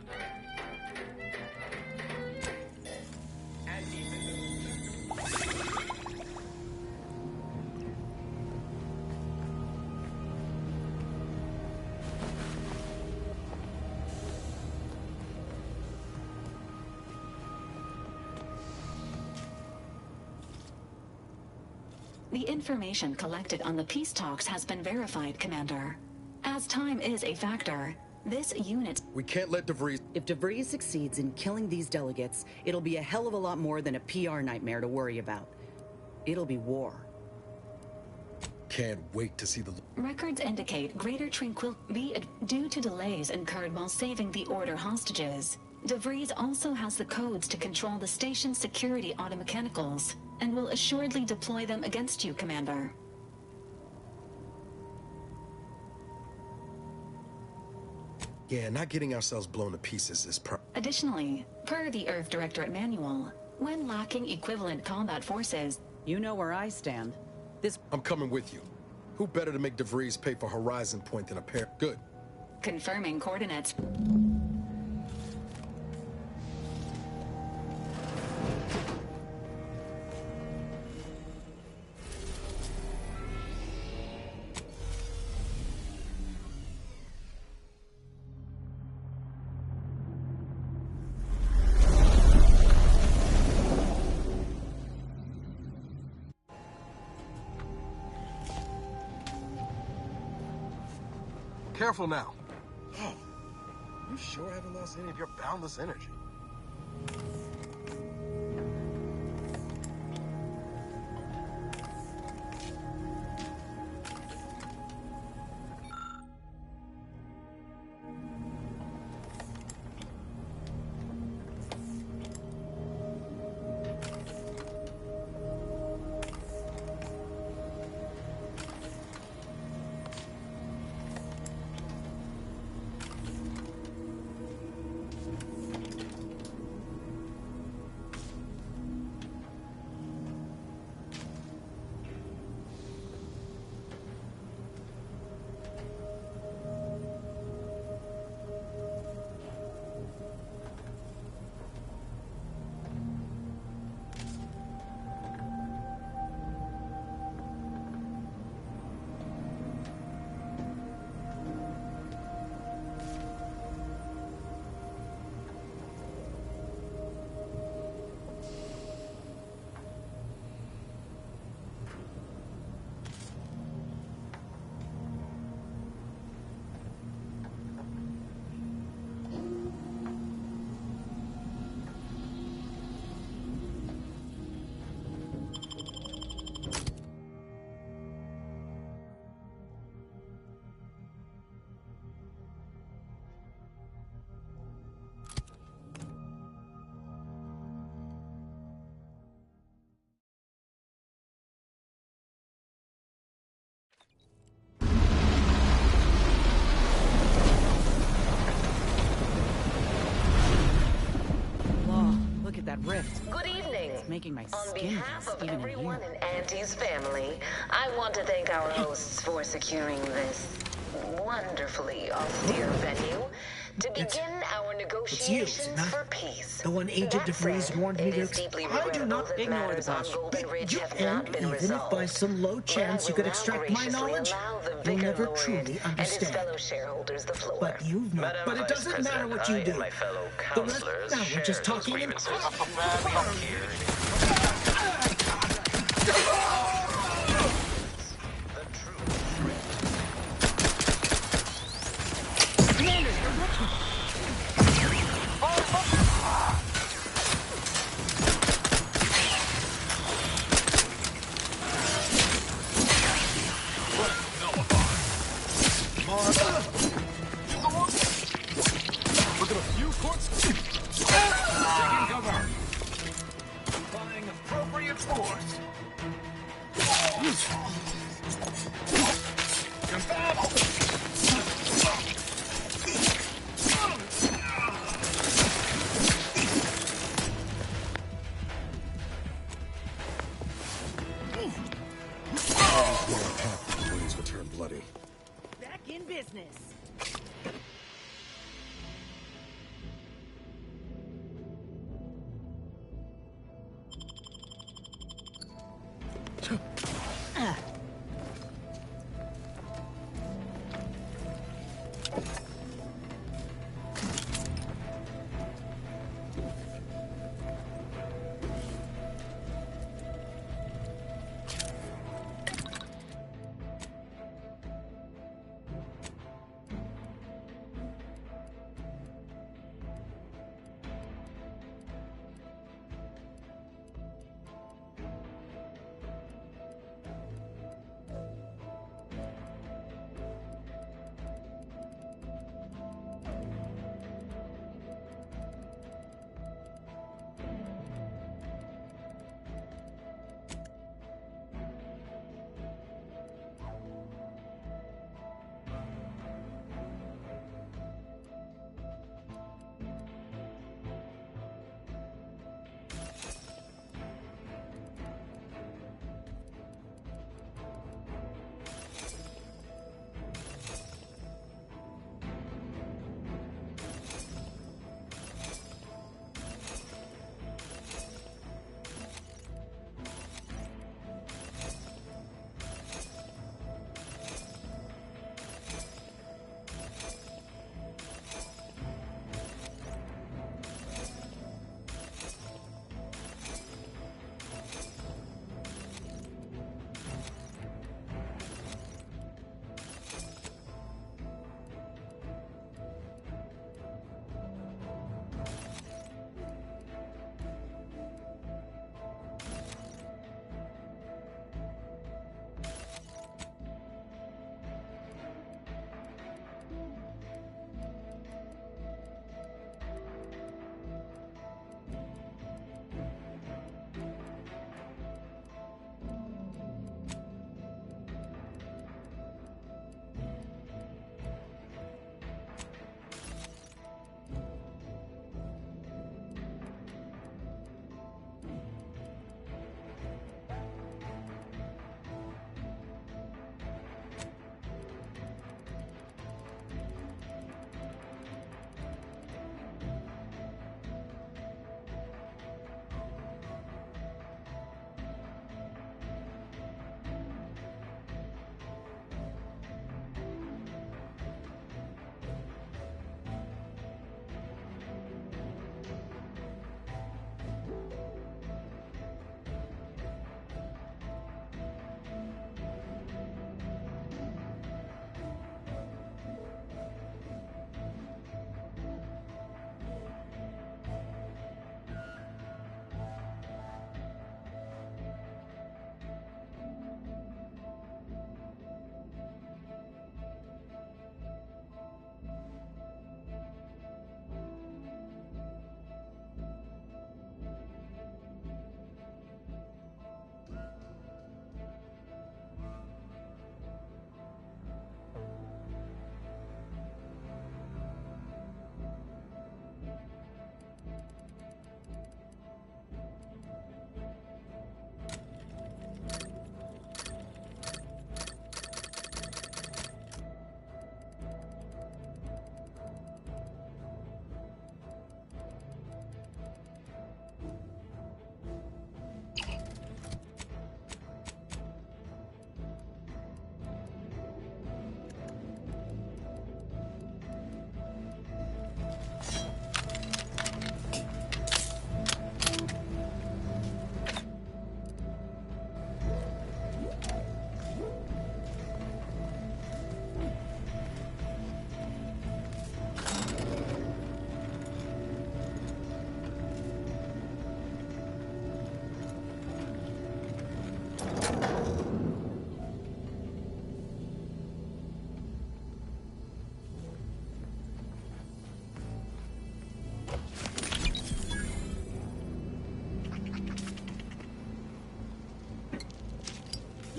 The information collected on the peace talks has been verified, Commander. As time is a factor, this unit... We can't let DeVries... If DeVries succeeds in killing these delegates, it'll be a hell of a lot more than a PR nightmare to worry about. It'll be war. Can't wait to see the... Records indicate greater tranquility due to delays incurred while saving the Order hostages. DeVries also has the codes to control the station's security automechanicals, and will assuredly deploy them against you, Commander. Yeah, not getting ourselves blown to pieces is Additionally, per the Earth Directorate Manual, when lacking equivalent combat forces... You know where I stand. I'm coming with you. Who better to make DeVries pay for Horizon Point than a pair? Good. Confirming coordinates. Careful now. Oh, you sure haven't lost any of your boundless energy? That rift. Good evening. It's making my On skin behalf tense of even everyone in here. in Auntie's family, I want to thank our hosts for securing this wonderfully austere venue to begin our negotiations for peace. The one Agent DeVries warned me to... I do not ignore the boss. And even if by some low chance you could extract my knowledge, you'll never truly understand. But you've not. But it doesn't matter what you do. The rest now we're just talking in... Look at a few courts. Taking cover. Applying appropriate force.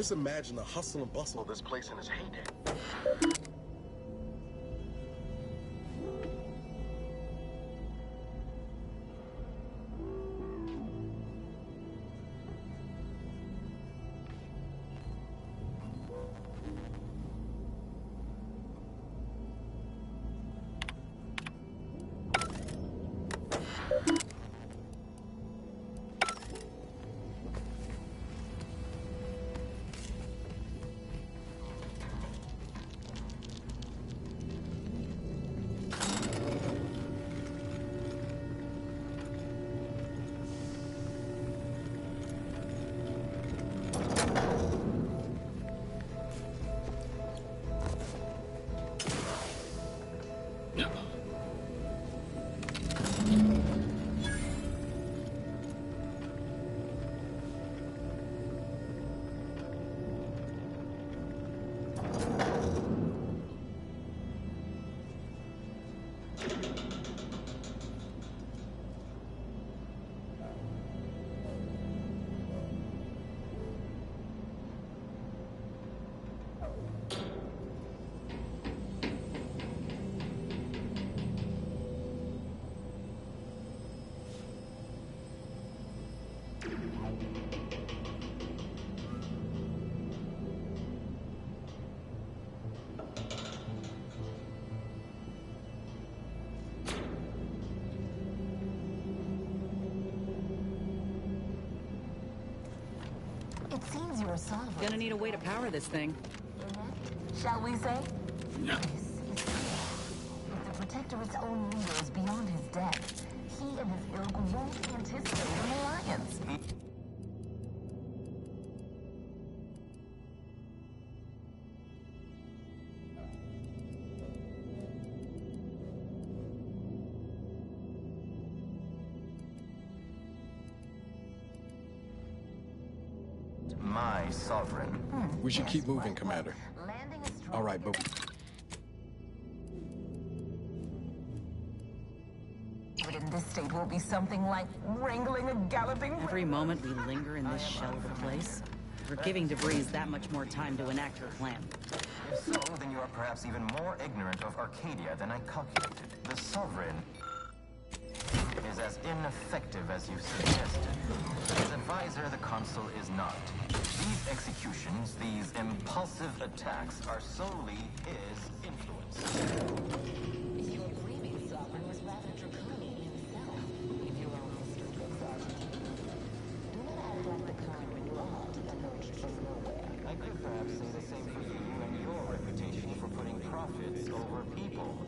Just imagine the hustle and bustle of this place in its heyday. It seems you're sovereign. Gonna need a way to power this thing. Shall we say? No. If the Protectorate's own leader is beyond his depth, he and his ilk won't anticipate an alliance. My sovereign. We should keep moving, Commander. All right, but... But in this state will be something like wrangling a galloping... Every moment we linger in this shell of a place, we're giving DeVries that much more time to enact her plan. If so, then you are perhaps even more ignorant of Arcadia than I calculated. The sovereign is as ineffective as you suggested. His advisor, the consul, is not. These executions, these impulsive attacks, are solely his influence. Your previous sovereign was rather draconian himself, if you're honest, Sergeant. Do not act like the kind rod emerged from nowhere. I could perhaps say the same for you and your reputation for putting profits over people.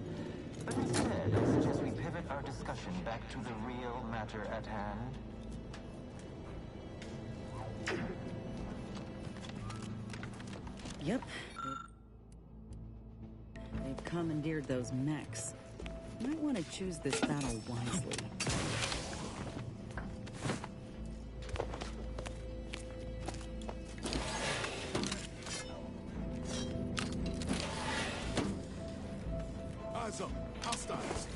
But instead, I suggest we pivot our discussion back to the real matter at hand. Yep. They've commandeered those mechs. Might want to choose this battle wisely. Eyes up. Hostiles.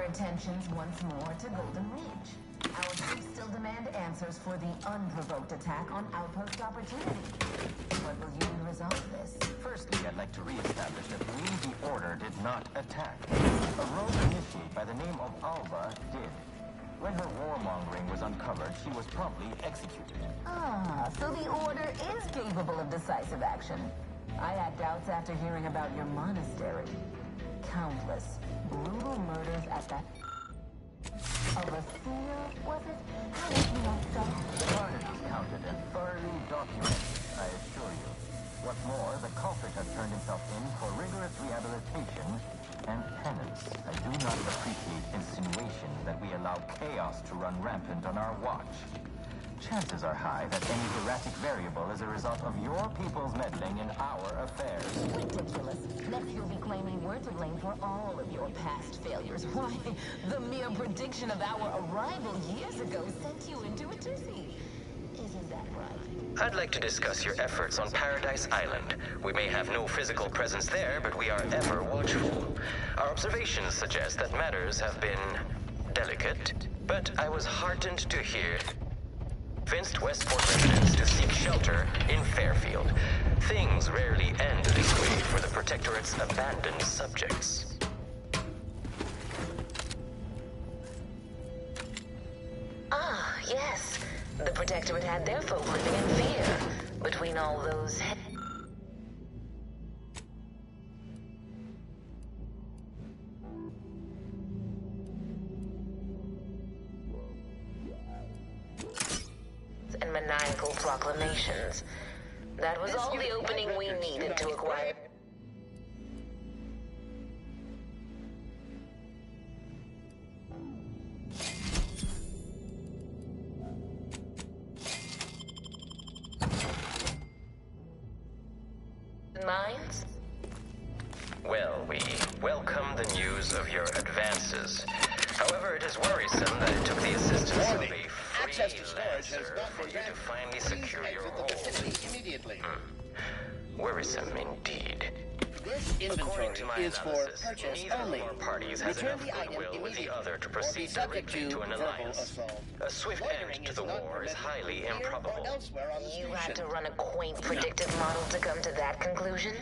Attentions once more to Golden Ridge. Our troops still demand answers for the unprovoked attack on Outpost Opportunity. What will you do to resolve this? Firstly, I'd like to re-establish that we, the Order, did not attack. A rogue initiate by the name of Alba did. When her warmongering was uncovered, she was promptly executed. Ah, so the Order is capable of decisive action. I had doubts after hearing about your monastery. Countless brutal murders at that... Of a seer, was it? How was the outcome? The carnage is counted and thoroughly documented, I assure you. What's more, the culprit has turned himself in for rigorous rehabilitation and penance. I do not appreciate insinuation that we allow chaos to run rampant on our watch. Chances are high that any erratic variable is a result of your people's meddling in our affairs. Ridiculous. Next you'll be claiming we're to blame for all of your past failures. Why, the mere prediction of our arrival years ago sent you into a tizzy. Isn't that right? I'd like to discuss your efforts on Paradise Island. We may have no physical presence there, but we are ever watchful. Our observations suggest that matters have been delicate, but I was heartened to hear convinced Westport residents to seek shelter in Fairfield. Things rarely end this way for the Protectorate's abandoned subjects. Ah, yes. The Protectorate had their folk living in fear between all those... and maniacal proclamations. That was all the opening we needed to acquire... minds? Well, we welcome the news of your advances. However, it is worrisome that it took the assistance of a freelancer for you to finally secure your hold. Immediately. Worrisome indeed. This inventory is for purchase neither only. of our parties has Return enough the item goodwill with the other to or be proceed subject directly to an verbal alliance. assault. A swift end to the war is highly improbable. You had to run a quaint predictive model to come to that conclusion?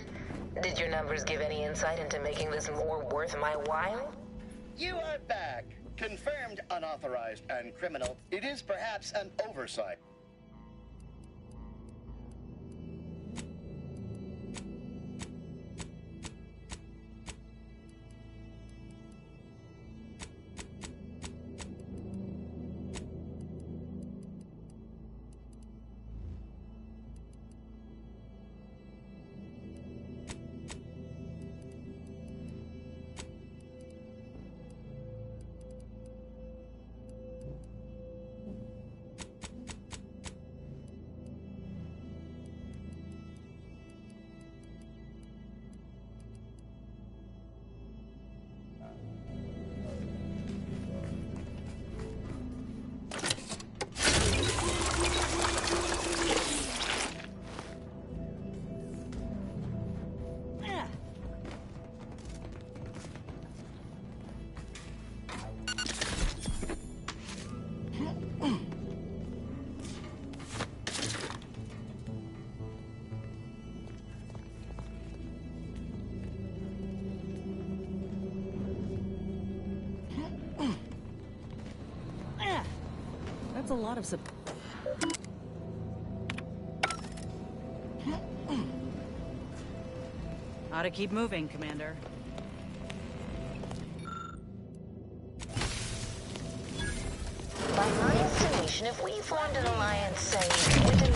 Did your numbers give any insight into making this more worth my while? You are back. Confirmed unauthorized and criminal. It is perhaps an oversight. That's a lot of Ought to keep moving, Commander. By my estimation, if we formed an alliance, say, within...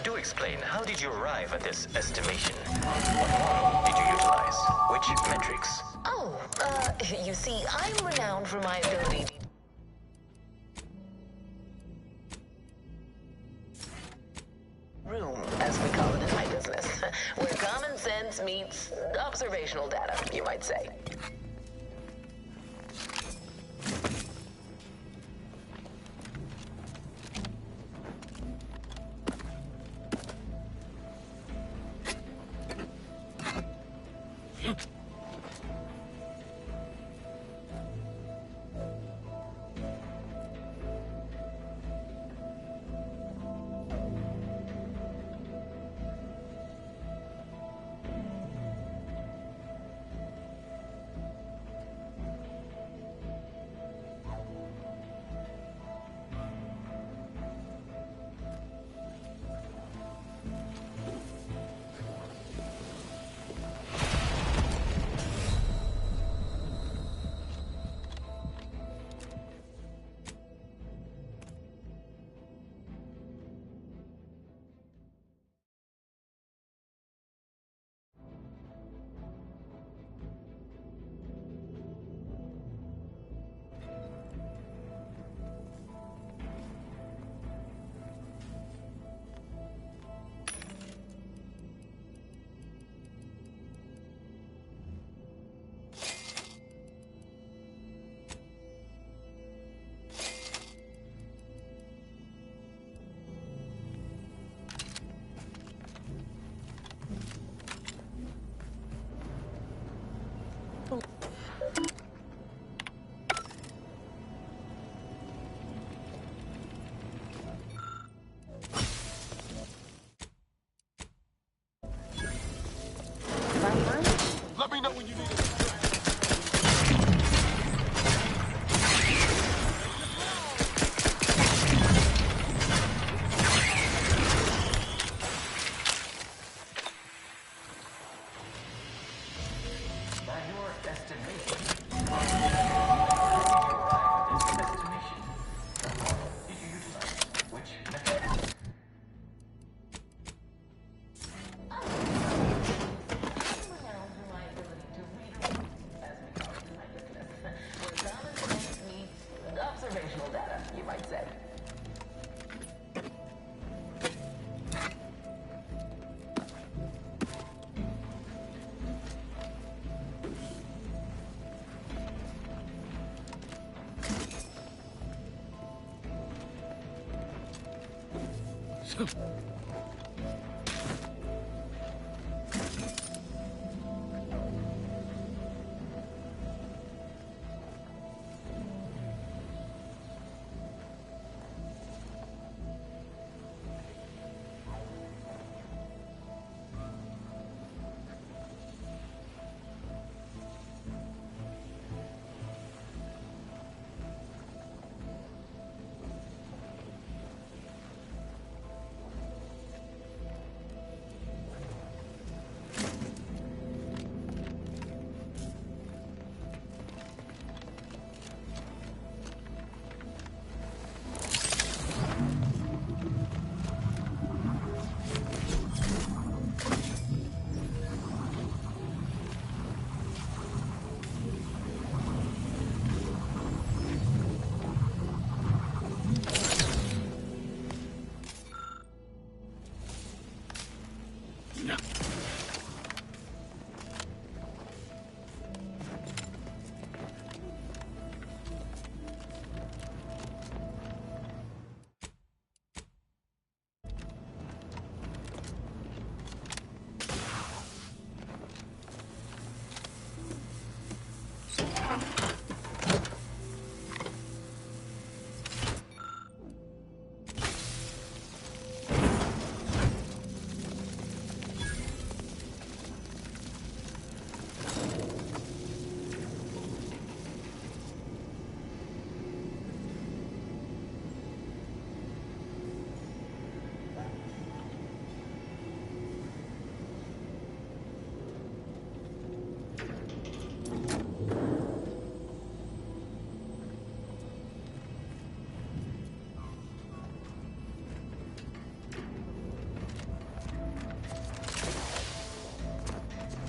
Do explain, how did you arrive at this estimation? What model did you utilize? Which metrics? Oh, you see, I'm renowned for my ability... room, as we call it in my business, where common sense meets observational data, you might say. when you need a Observational data, you might say.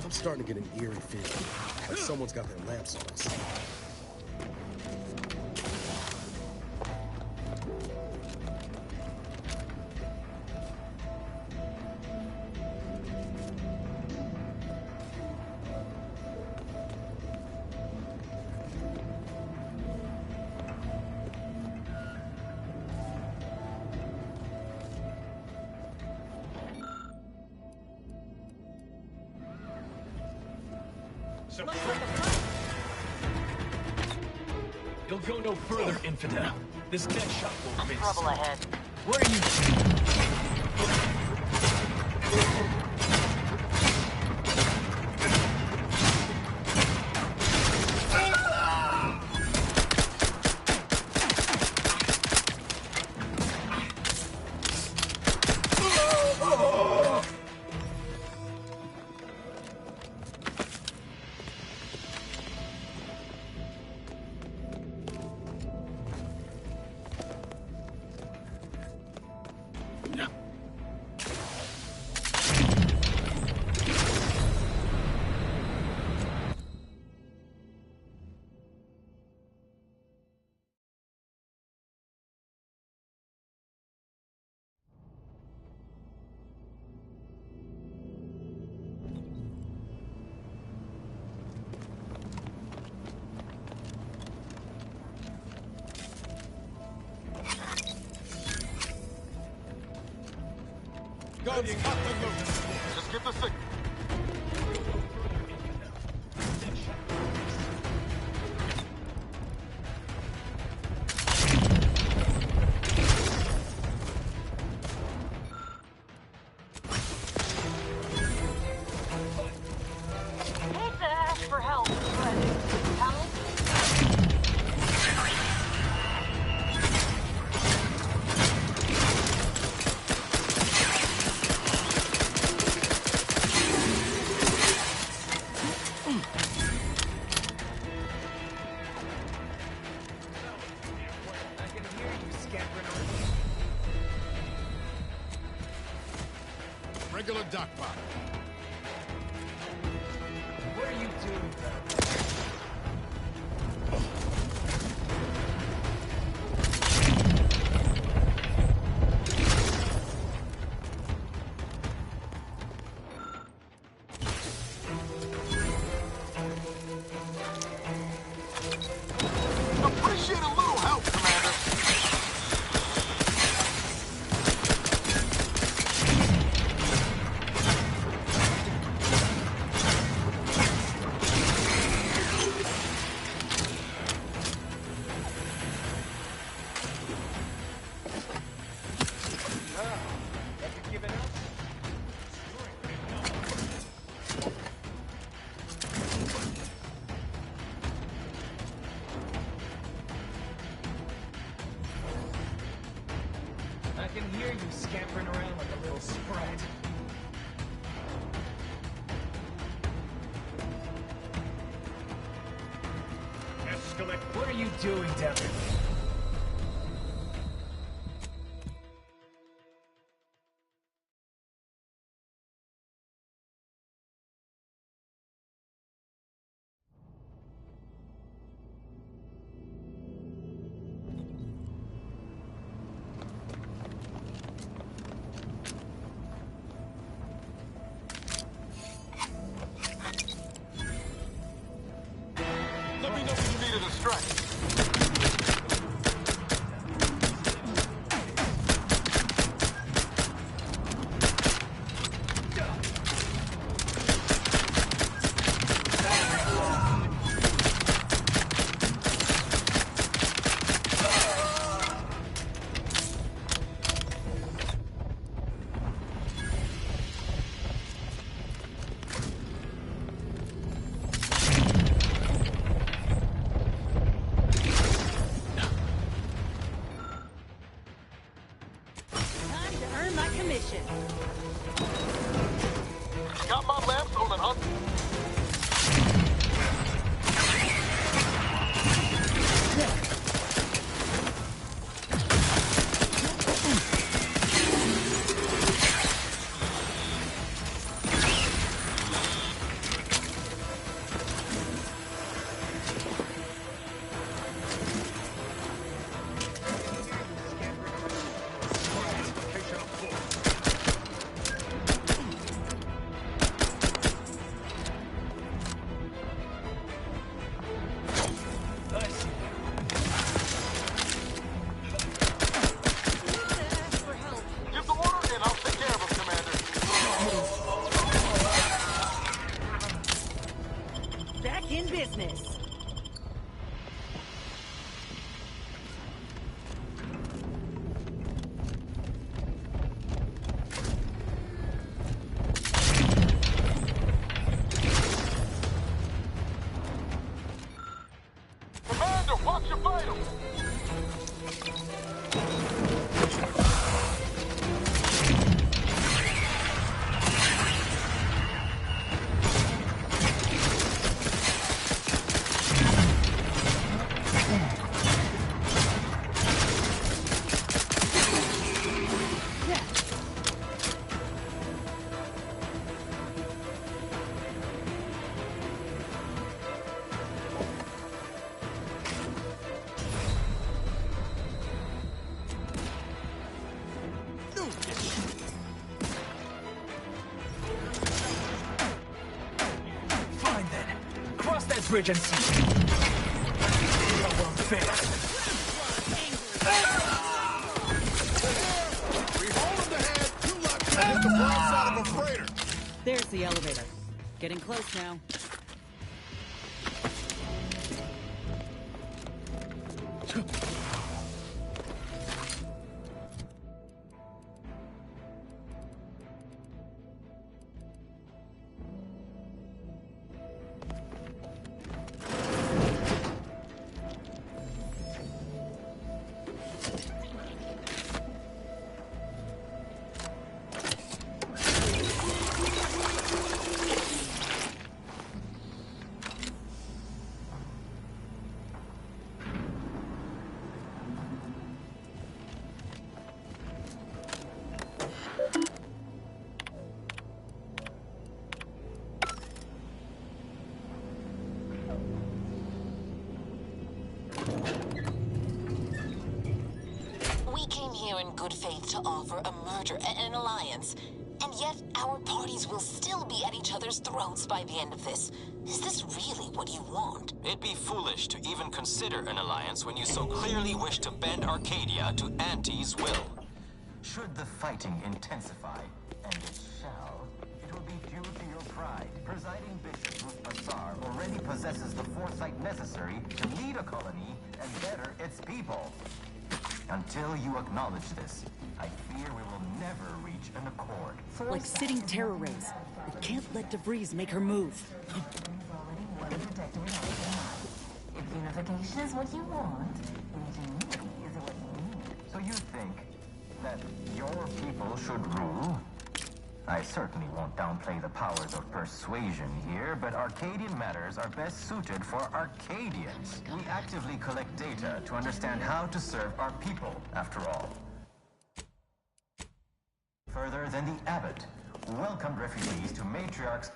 I'm starting to get an eerie feeling, like someone's got their lamps on us. You'll go no further, infidel. This next shot won't miss. Trouble ahead. Where are you? Guns up and loose. Just get the signal. Hey there. regular duck pot. What are you doing, Appreciate a little help, Commander. Ever given up? I can hear you scampering around like a little sprat. Escalate. What are you doing down there? Let me know if you need a distraction. Time to earn my commission. Got my lamps on an un... Give the order and I'll take care of him, Commander. Back in business. Commander, watch your vitals! Fine then. Cross that bridge and see. That won't fail. We hold him the head, you lot can hit the broadside of a freighter. There's the elevator. Getting close now. together in good faith to offer a merger, an alliance. And yet, our parties will still be at each other's throats by the end of this. Is this really what you want? It'd be foolish to even consider an alliance when you so clearly wish to bend Arcadia to Auntie's will. Should the fighting intensify, and it shall, it will be due to your pride. Presiding Bishop Bassar already possesses the foresight necessary to lead a colony and better its people. Until you acknowledge this, I fear we will never reach an accord. Like sitting terror rays. We can't let DeVries make her move. If unification is what you want, ingenuity is what you need. So you think that your people should rule? I certainly won't downplay the powers of persuasion here, but Arcadian matters are best suited for Arcadians. We actively collect data to understand how to serve our people, after all. Further than the abbot welcomed refugees to matriarchs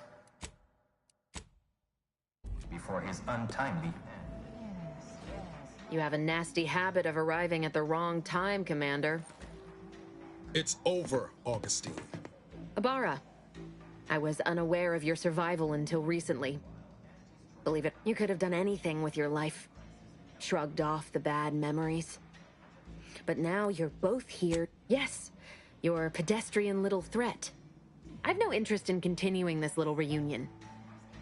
before his untimely end. You have a nasty habit of arriving at the wrong time, Commander. It's over, Augustine. Ibarra, I was unaware of your survival until recently. Believe it, you could have done anything with your life. Shrugged off the bad memories. But now you're both here. Yes, you're a pedestrian little threat. I've no interest in continuing this little reunion.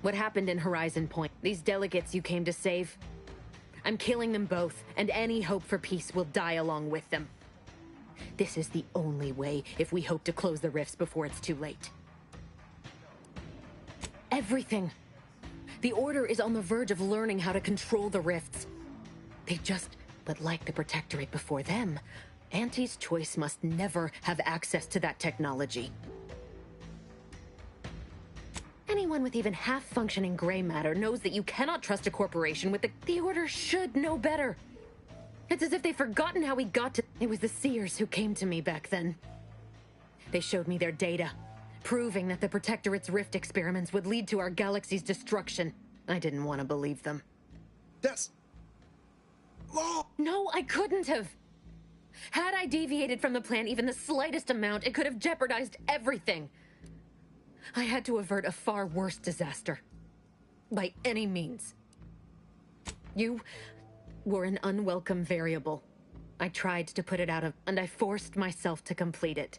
What happened in Horizon Point? These delegates you came to save? I'm killing them both, and any hope for peace will die along with them. This is the only way if we hope to close the rifts before it's too late. Everything. The Order is on the verge of learning how to control the rifts. But like the Protectorate before them, Auntie's Choice must never have access to that technology. Anyone with even half-functioning gray matter knows that you cannot trust a corporation with the Order should know better. It's as if they've forgotten how we got to... It was the Seers who came to me back then. They showed me their data, proving that the Protectorate's rift experiments would lead to our galaxy's destruction. I didn't want to believe them. That's... No, I couldn't have. Had I deviated from the plan even the slightest amount, it could have jeopardized everything. I had to avert a far worse disaster. By any means. You were an unwelcome variable. I tried to put it out of, and I forced myself to complete it.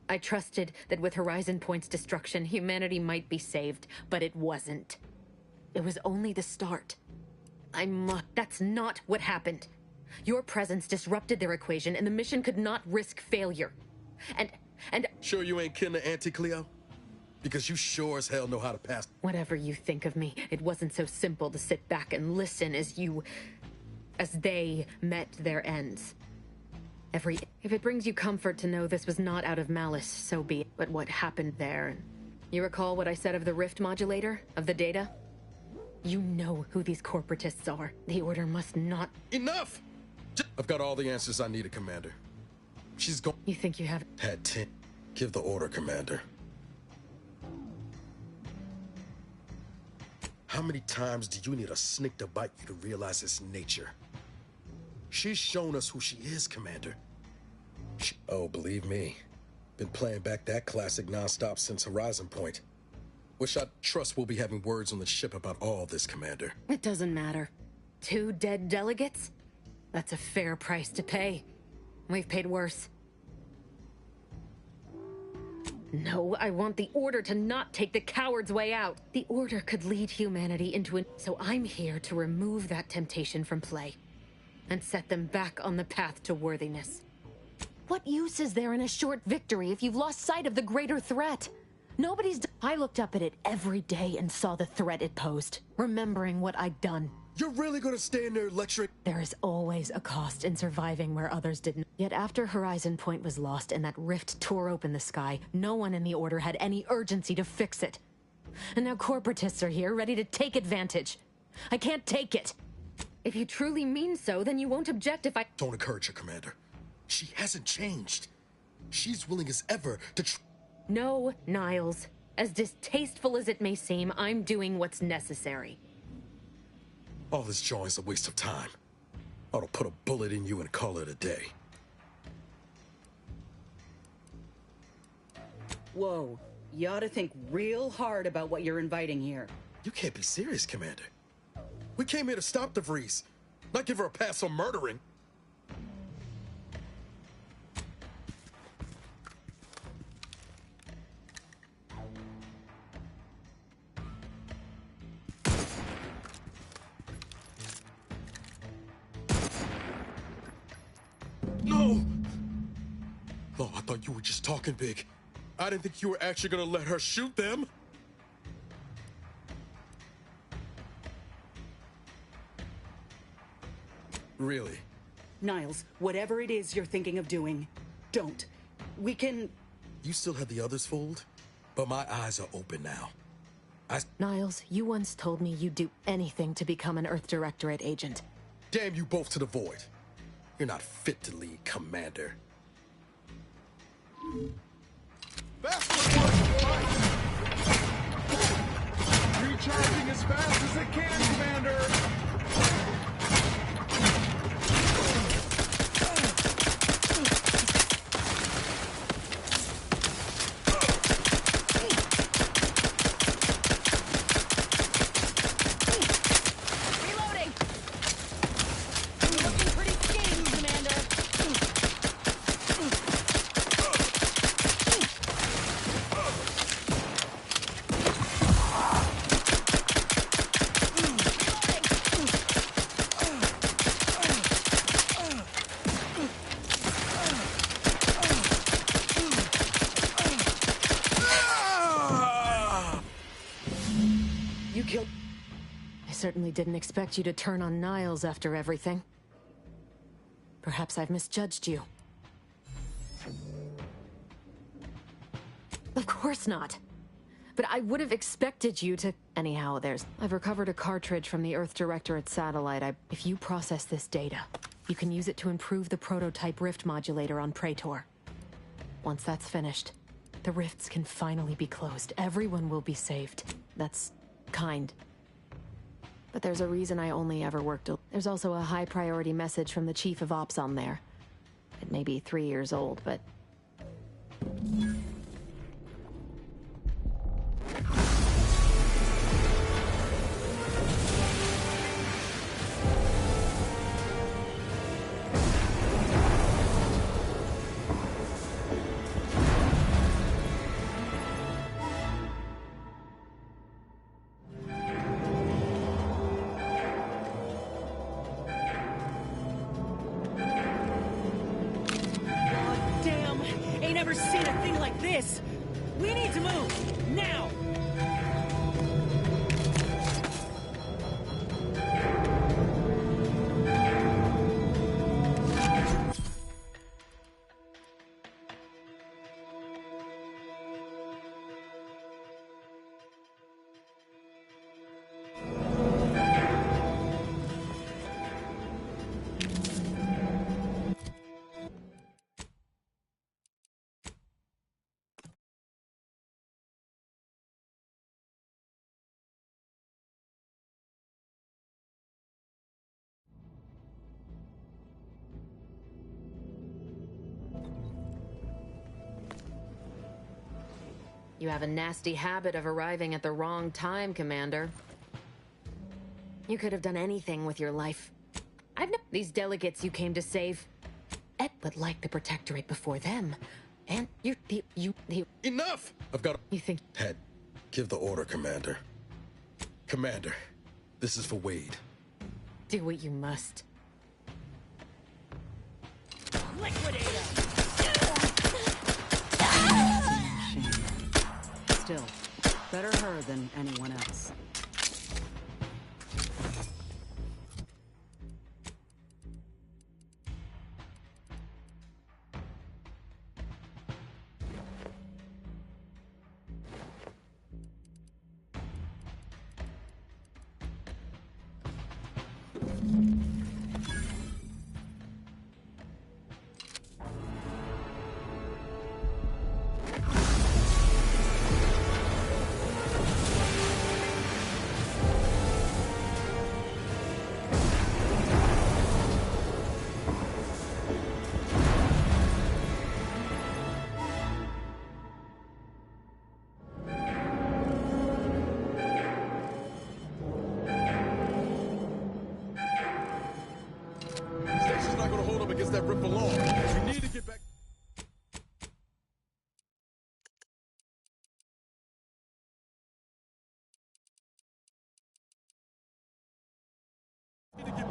I trusted that with Horizon Point's destruction, humanity might be saved, but it wasn't. It was only the start. That's not what happened. Your presence disrupted their equation, and the mission could not risk failure. And Sure you ain't kin to Auntie Cleo? Because you sure as hell know how to pass. Whatever you think of me, it wasn't so simple to sit back and listen as they met their ends. If it brings you comfort to know this was not out of malice, so be it. But what happened there? You recall what I said of the rift modulator? Of the data? You know who these corporatists are. The Order must not... Enough! I've got all the answers I needed, Commander. She's gone. You think you have... Had 10. Give the order, Commander. How many times do you need a snake to bite you to realize its nature? She's shown us who she is, Commander. Oh, believe me. Been playing back that classic nonstop since Horizon Point. Wish I trust we'll be having words on the ship about all this, Commander. It doesn't matter. 2 dead delegates? That's a fair price to pay. We've paid worse. No, I want the Order to not take the coward's way out. The Order could lead humanity into So I'm here to remove that temptation from play. And set them back on the path to worthiness. What use is there in a short victory if you've lost sight of the greater threat? I looked up at it every day and saw the threat it posed, remembering what I'd done. You're really gonna stand there lecturing? There is always a cost in surviving where others didn't. Yet after Horizon Point was lost and that rift tore open the sky, no one in the Order had any urgency to fix it. And now corporatists are here, ready to take advantage. I can't take it. If you truly mean so, then you won't object if I... Don't encourage her, Commander. She hasn't changed. She's willing as ever to No, Niles. As distasteful as it may seem, I'm doing what's necessary. All this jawing's a waste of time. Ought to put a bullet in you and call it a day. Whoa. You ought to think real hard about what you're inviting here. You can't be serious, Commander. We came here to stop DeVries, not give her a pass on murdering. No! Oh, I thought you were just talking big. I didn't think you were actually gonna let her shoot them. Really? Niles, whatever it is you're thinking of doing, don't. We can... You still have the others fooled, but my eyes are open now. Niles, you once told me you'd do anything to become an Earth Directorate agent. Damn you both to the void. You're not fit to lead, Commander. Recharging as fast as it can, Commander! Reloading! You're looking pretty skinny, Commander. You killed... I certainly didn't expect you to turn on Niles after everything. Perhaps I've misjudged you. Of course not. But I would have expected you to... Anyhow, I've recovered a cartridge from the Earth Directorate satellite. If you process this data, you can use it to improve the prototype rift modulator on Praetor. Once that's finished, the rifts can finally be closed. Everyone will be saved. That's kind. But there's a reason I only ever worked... There's also a high-priority message from the Chief of Ops on there. It may be 3 years old, but... Damn! Ain't ever seen a thing like this! We need to move! Now! You have a nasty habit of arriving at the wrong time, Commander. You could have done anything with your life. These delegates you came to save. But like the Protectorate before them. And you... Enough! I've got... You think... Head, give the order, Commander. Commander, this is for Wade. Do what you must. Liquidator! Still, better her than anyone else.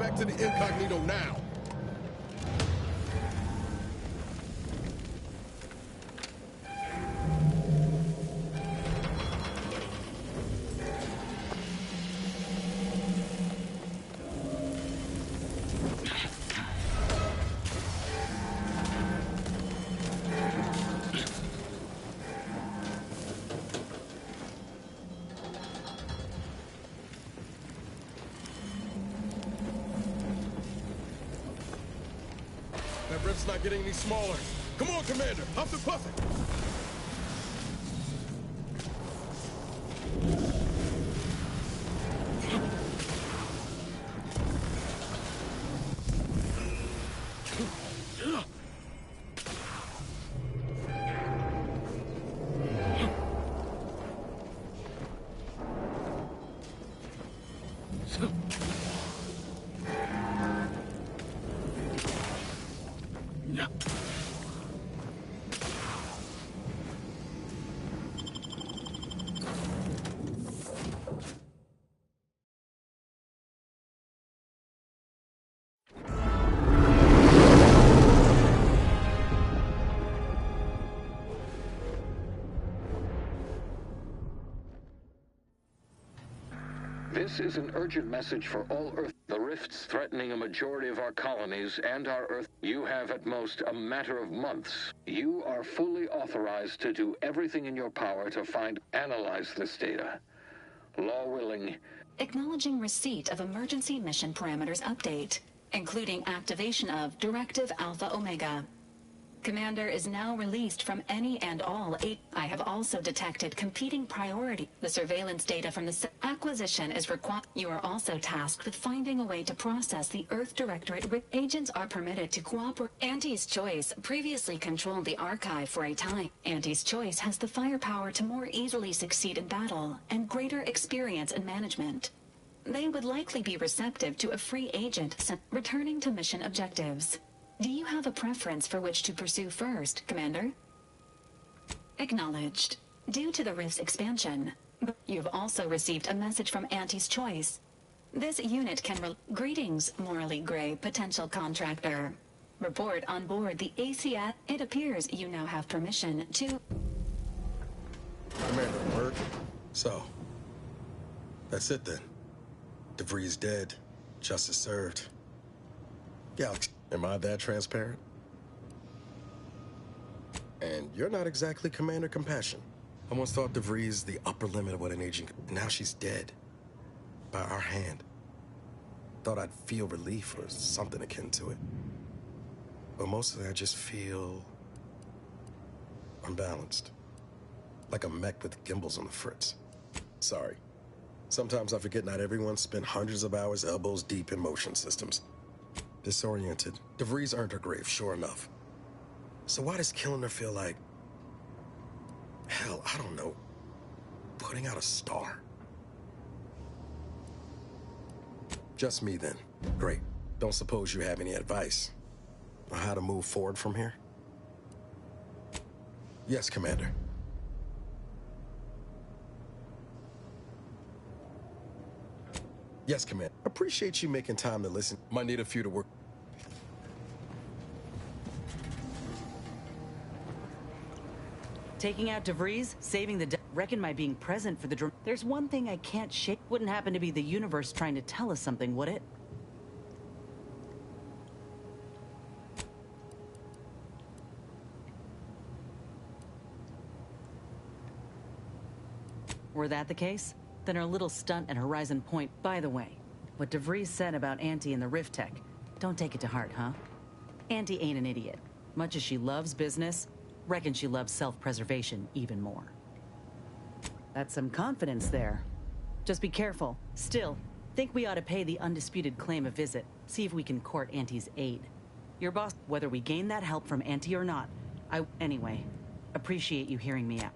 back to the incognito now. That rift's not getting any smaller. Come on, Commander. Huff and puff it. This is an urgent message for all Earth. The rifts threatening a majority of our colonies and our Earth. You have at most a matter of months. You are fully authorized to do everything in your power to analyze this data. Law willing. Acknowledging receipt of emergency mission parameters update, including activation of Directive Alpha Omega. Commander is now released from any and all eight. I have also detected competing priority. The surveillance data from the acquisition is required. You are also tasked with finding a way to process the Earth Directorate. Agents are permitted to cooperate. Auntie's Choice previously controlled the archive for a time. Auntie's Choice has the firepower to more easily succeed in battle and greater experience in management. They would likely be receptive to a free agent returning to mission objectives. Do you have a preference for which to pursue first, Commander? Acknowledged. Due to the rift's expansion, you've also received a message from Auntie's Choice. This unit can Greetings, morally gray potential contractor. Report on board the ACS. It appears you now have permission to... Commander, word? So, that's it then. DeVries dead. Justice served. Galaxy. Am I that transparent? And you're not exactly Commander Compassion. I once thought DeVries the upper limit of what an agent could. Now she's dead. By our hand. Thought I'd feel relief or something akin to it. But mostly I just feel... unbalanced. Like a mech with gimbals on the fritz. Sorry. Sometimes I forget not everyone spent hundreds of hours elbows deep in motion systems. Disoriented. DeVries earned her grave, sure enough. So why does killing her feel like... hell, I don't know. Putting out a star? Just me then. Great. Don't suppose you have any advice on how to move forward from here? Yes, Commander. Yes, Commander. Appreciate you making time to listen. Might need a few to work. Taking out DeVries, saving the reckon my being present for the There's one thing I can't shake. Wouldn't happen to be the universe trying to tell us something, would it? Were that the case? Then our little stunt at Horizon Point. By the way, what DeVries said about Auntie and the Rift Tech, don't take it to heart, huh? Auntie ain't an idiot. Much as she loves business, reckon she loves self-preservation even more. That's some confidence there. Just be careful. Still, think we ought to pay the undisputed claim a visit. See if we can court Auntie's aid. Your boss, whether we gain that help from Auntie or not, anyway, appreciate you hearing me out.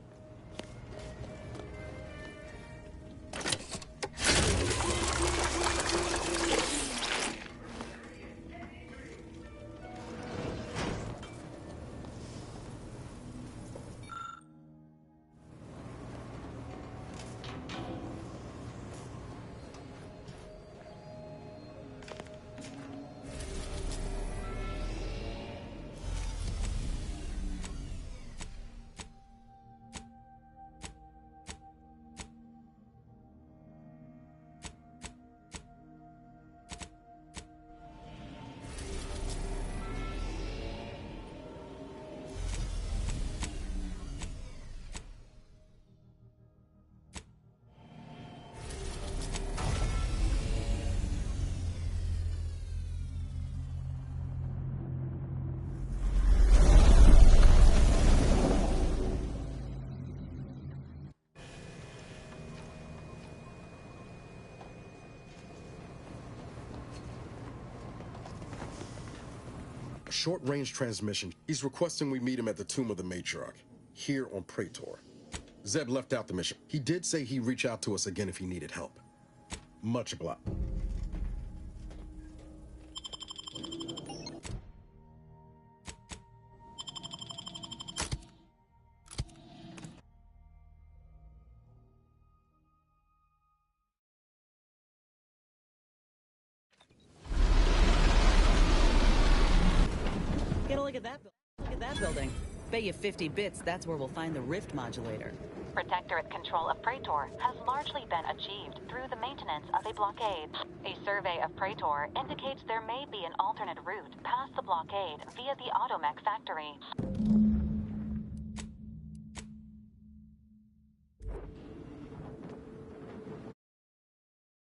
A short-range transmission. He's requesting we meet him at the Tomb of the Matriarch, here on Praetor. Zeb left out the mission. He did say he'd reach out to us again if he needed help. Much obliged. Get a look at that. Look at that building. Bet you 50 bits that's where we'll find the rift modulator. Protectorate control of Praetor has largely been achieved through the maintenance of a blockade. A survey of Praetor indicates there may be an alternate route past the blockade via the Automech factory.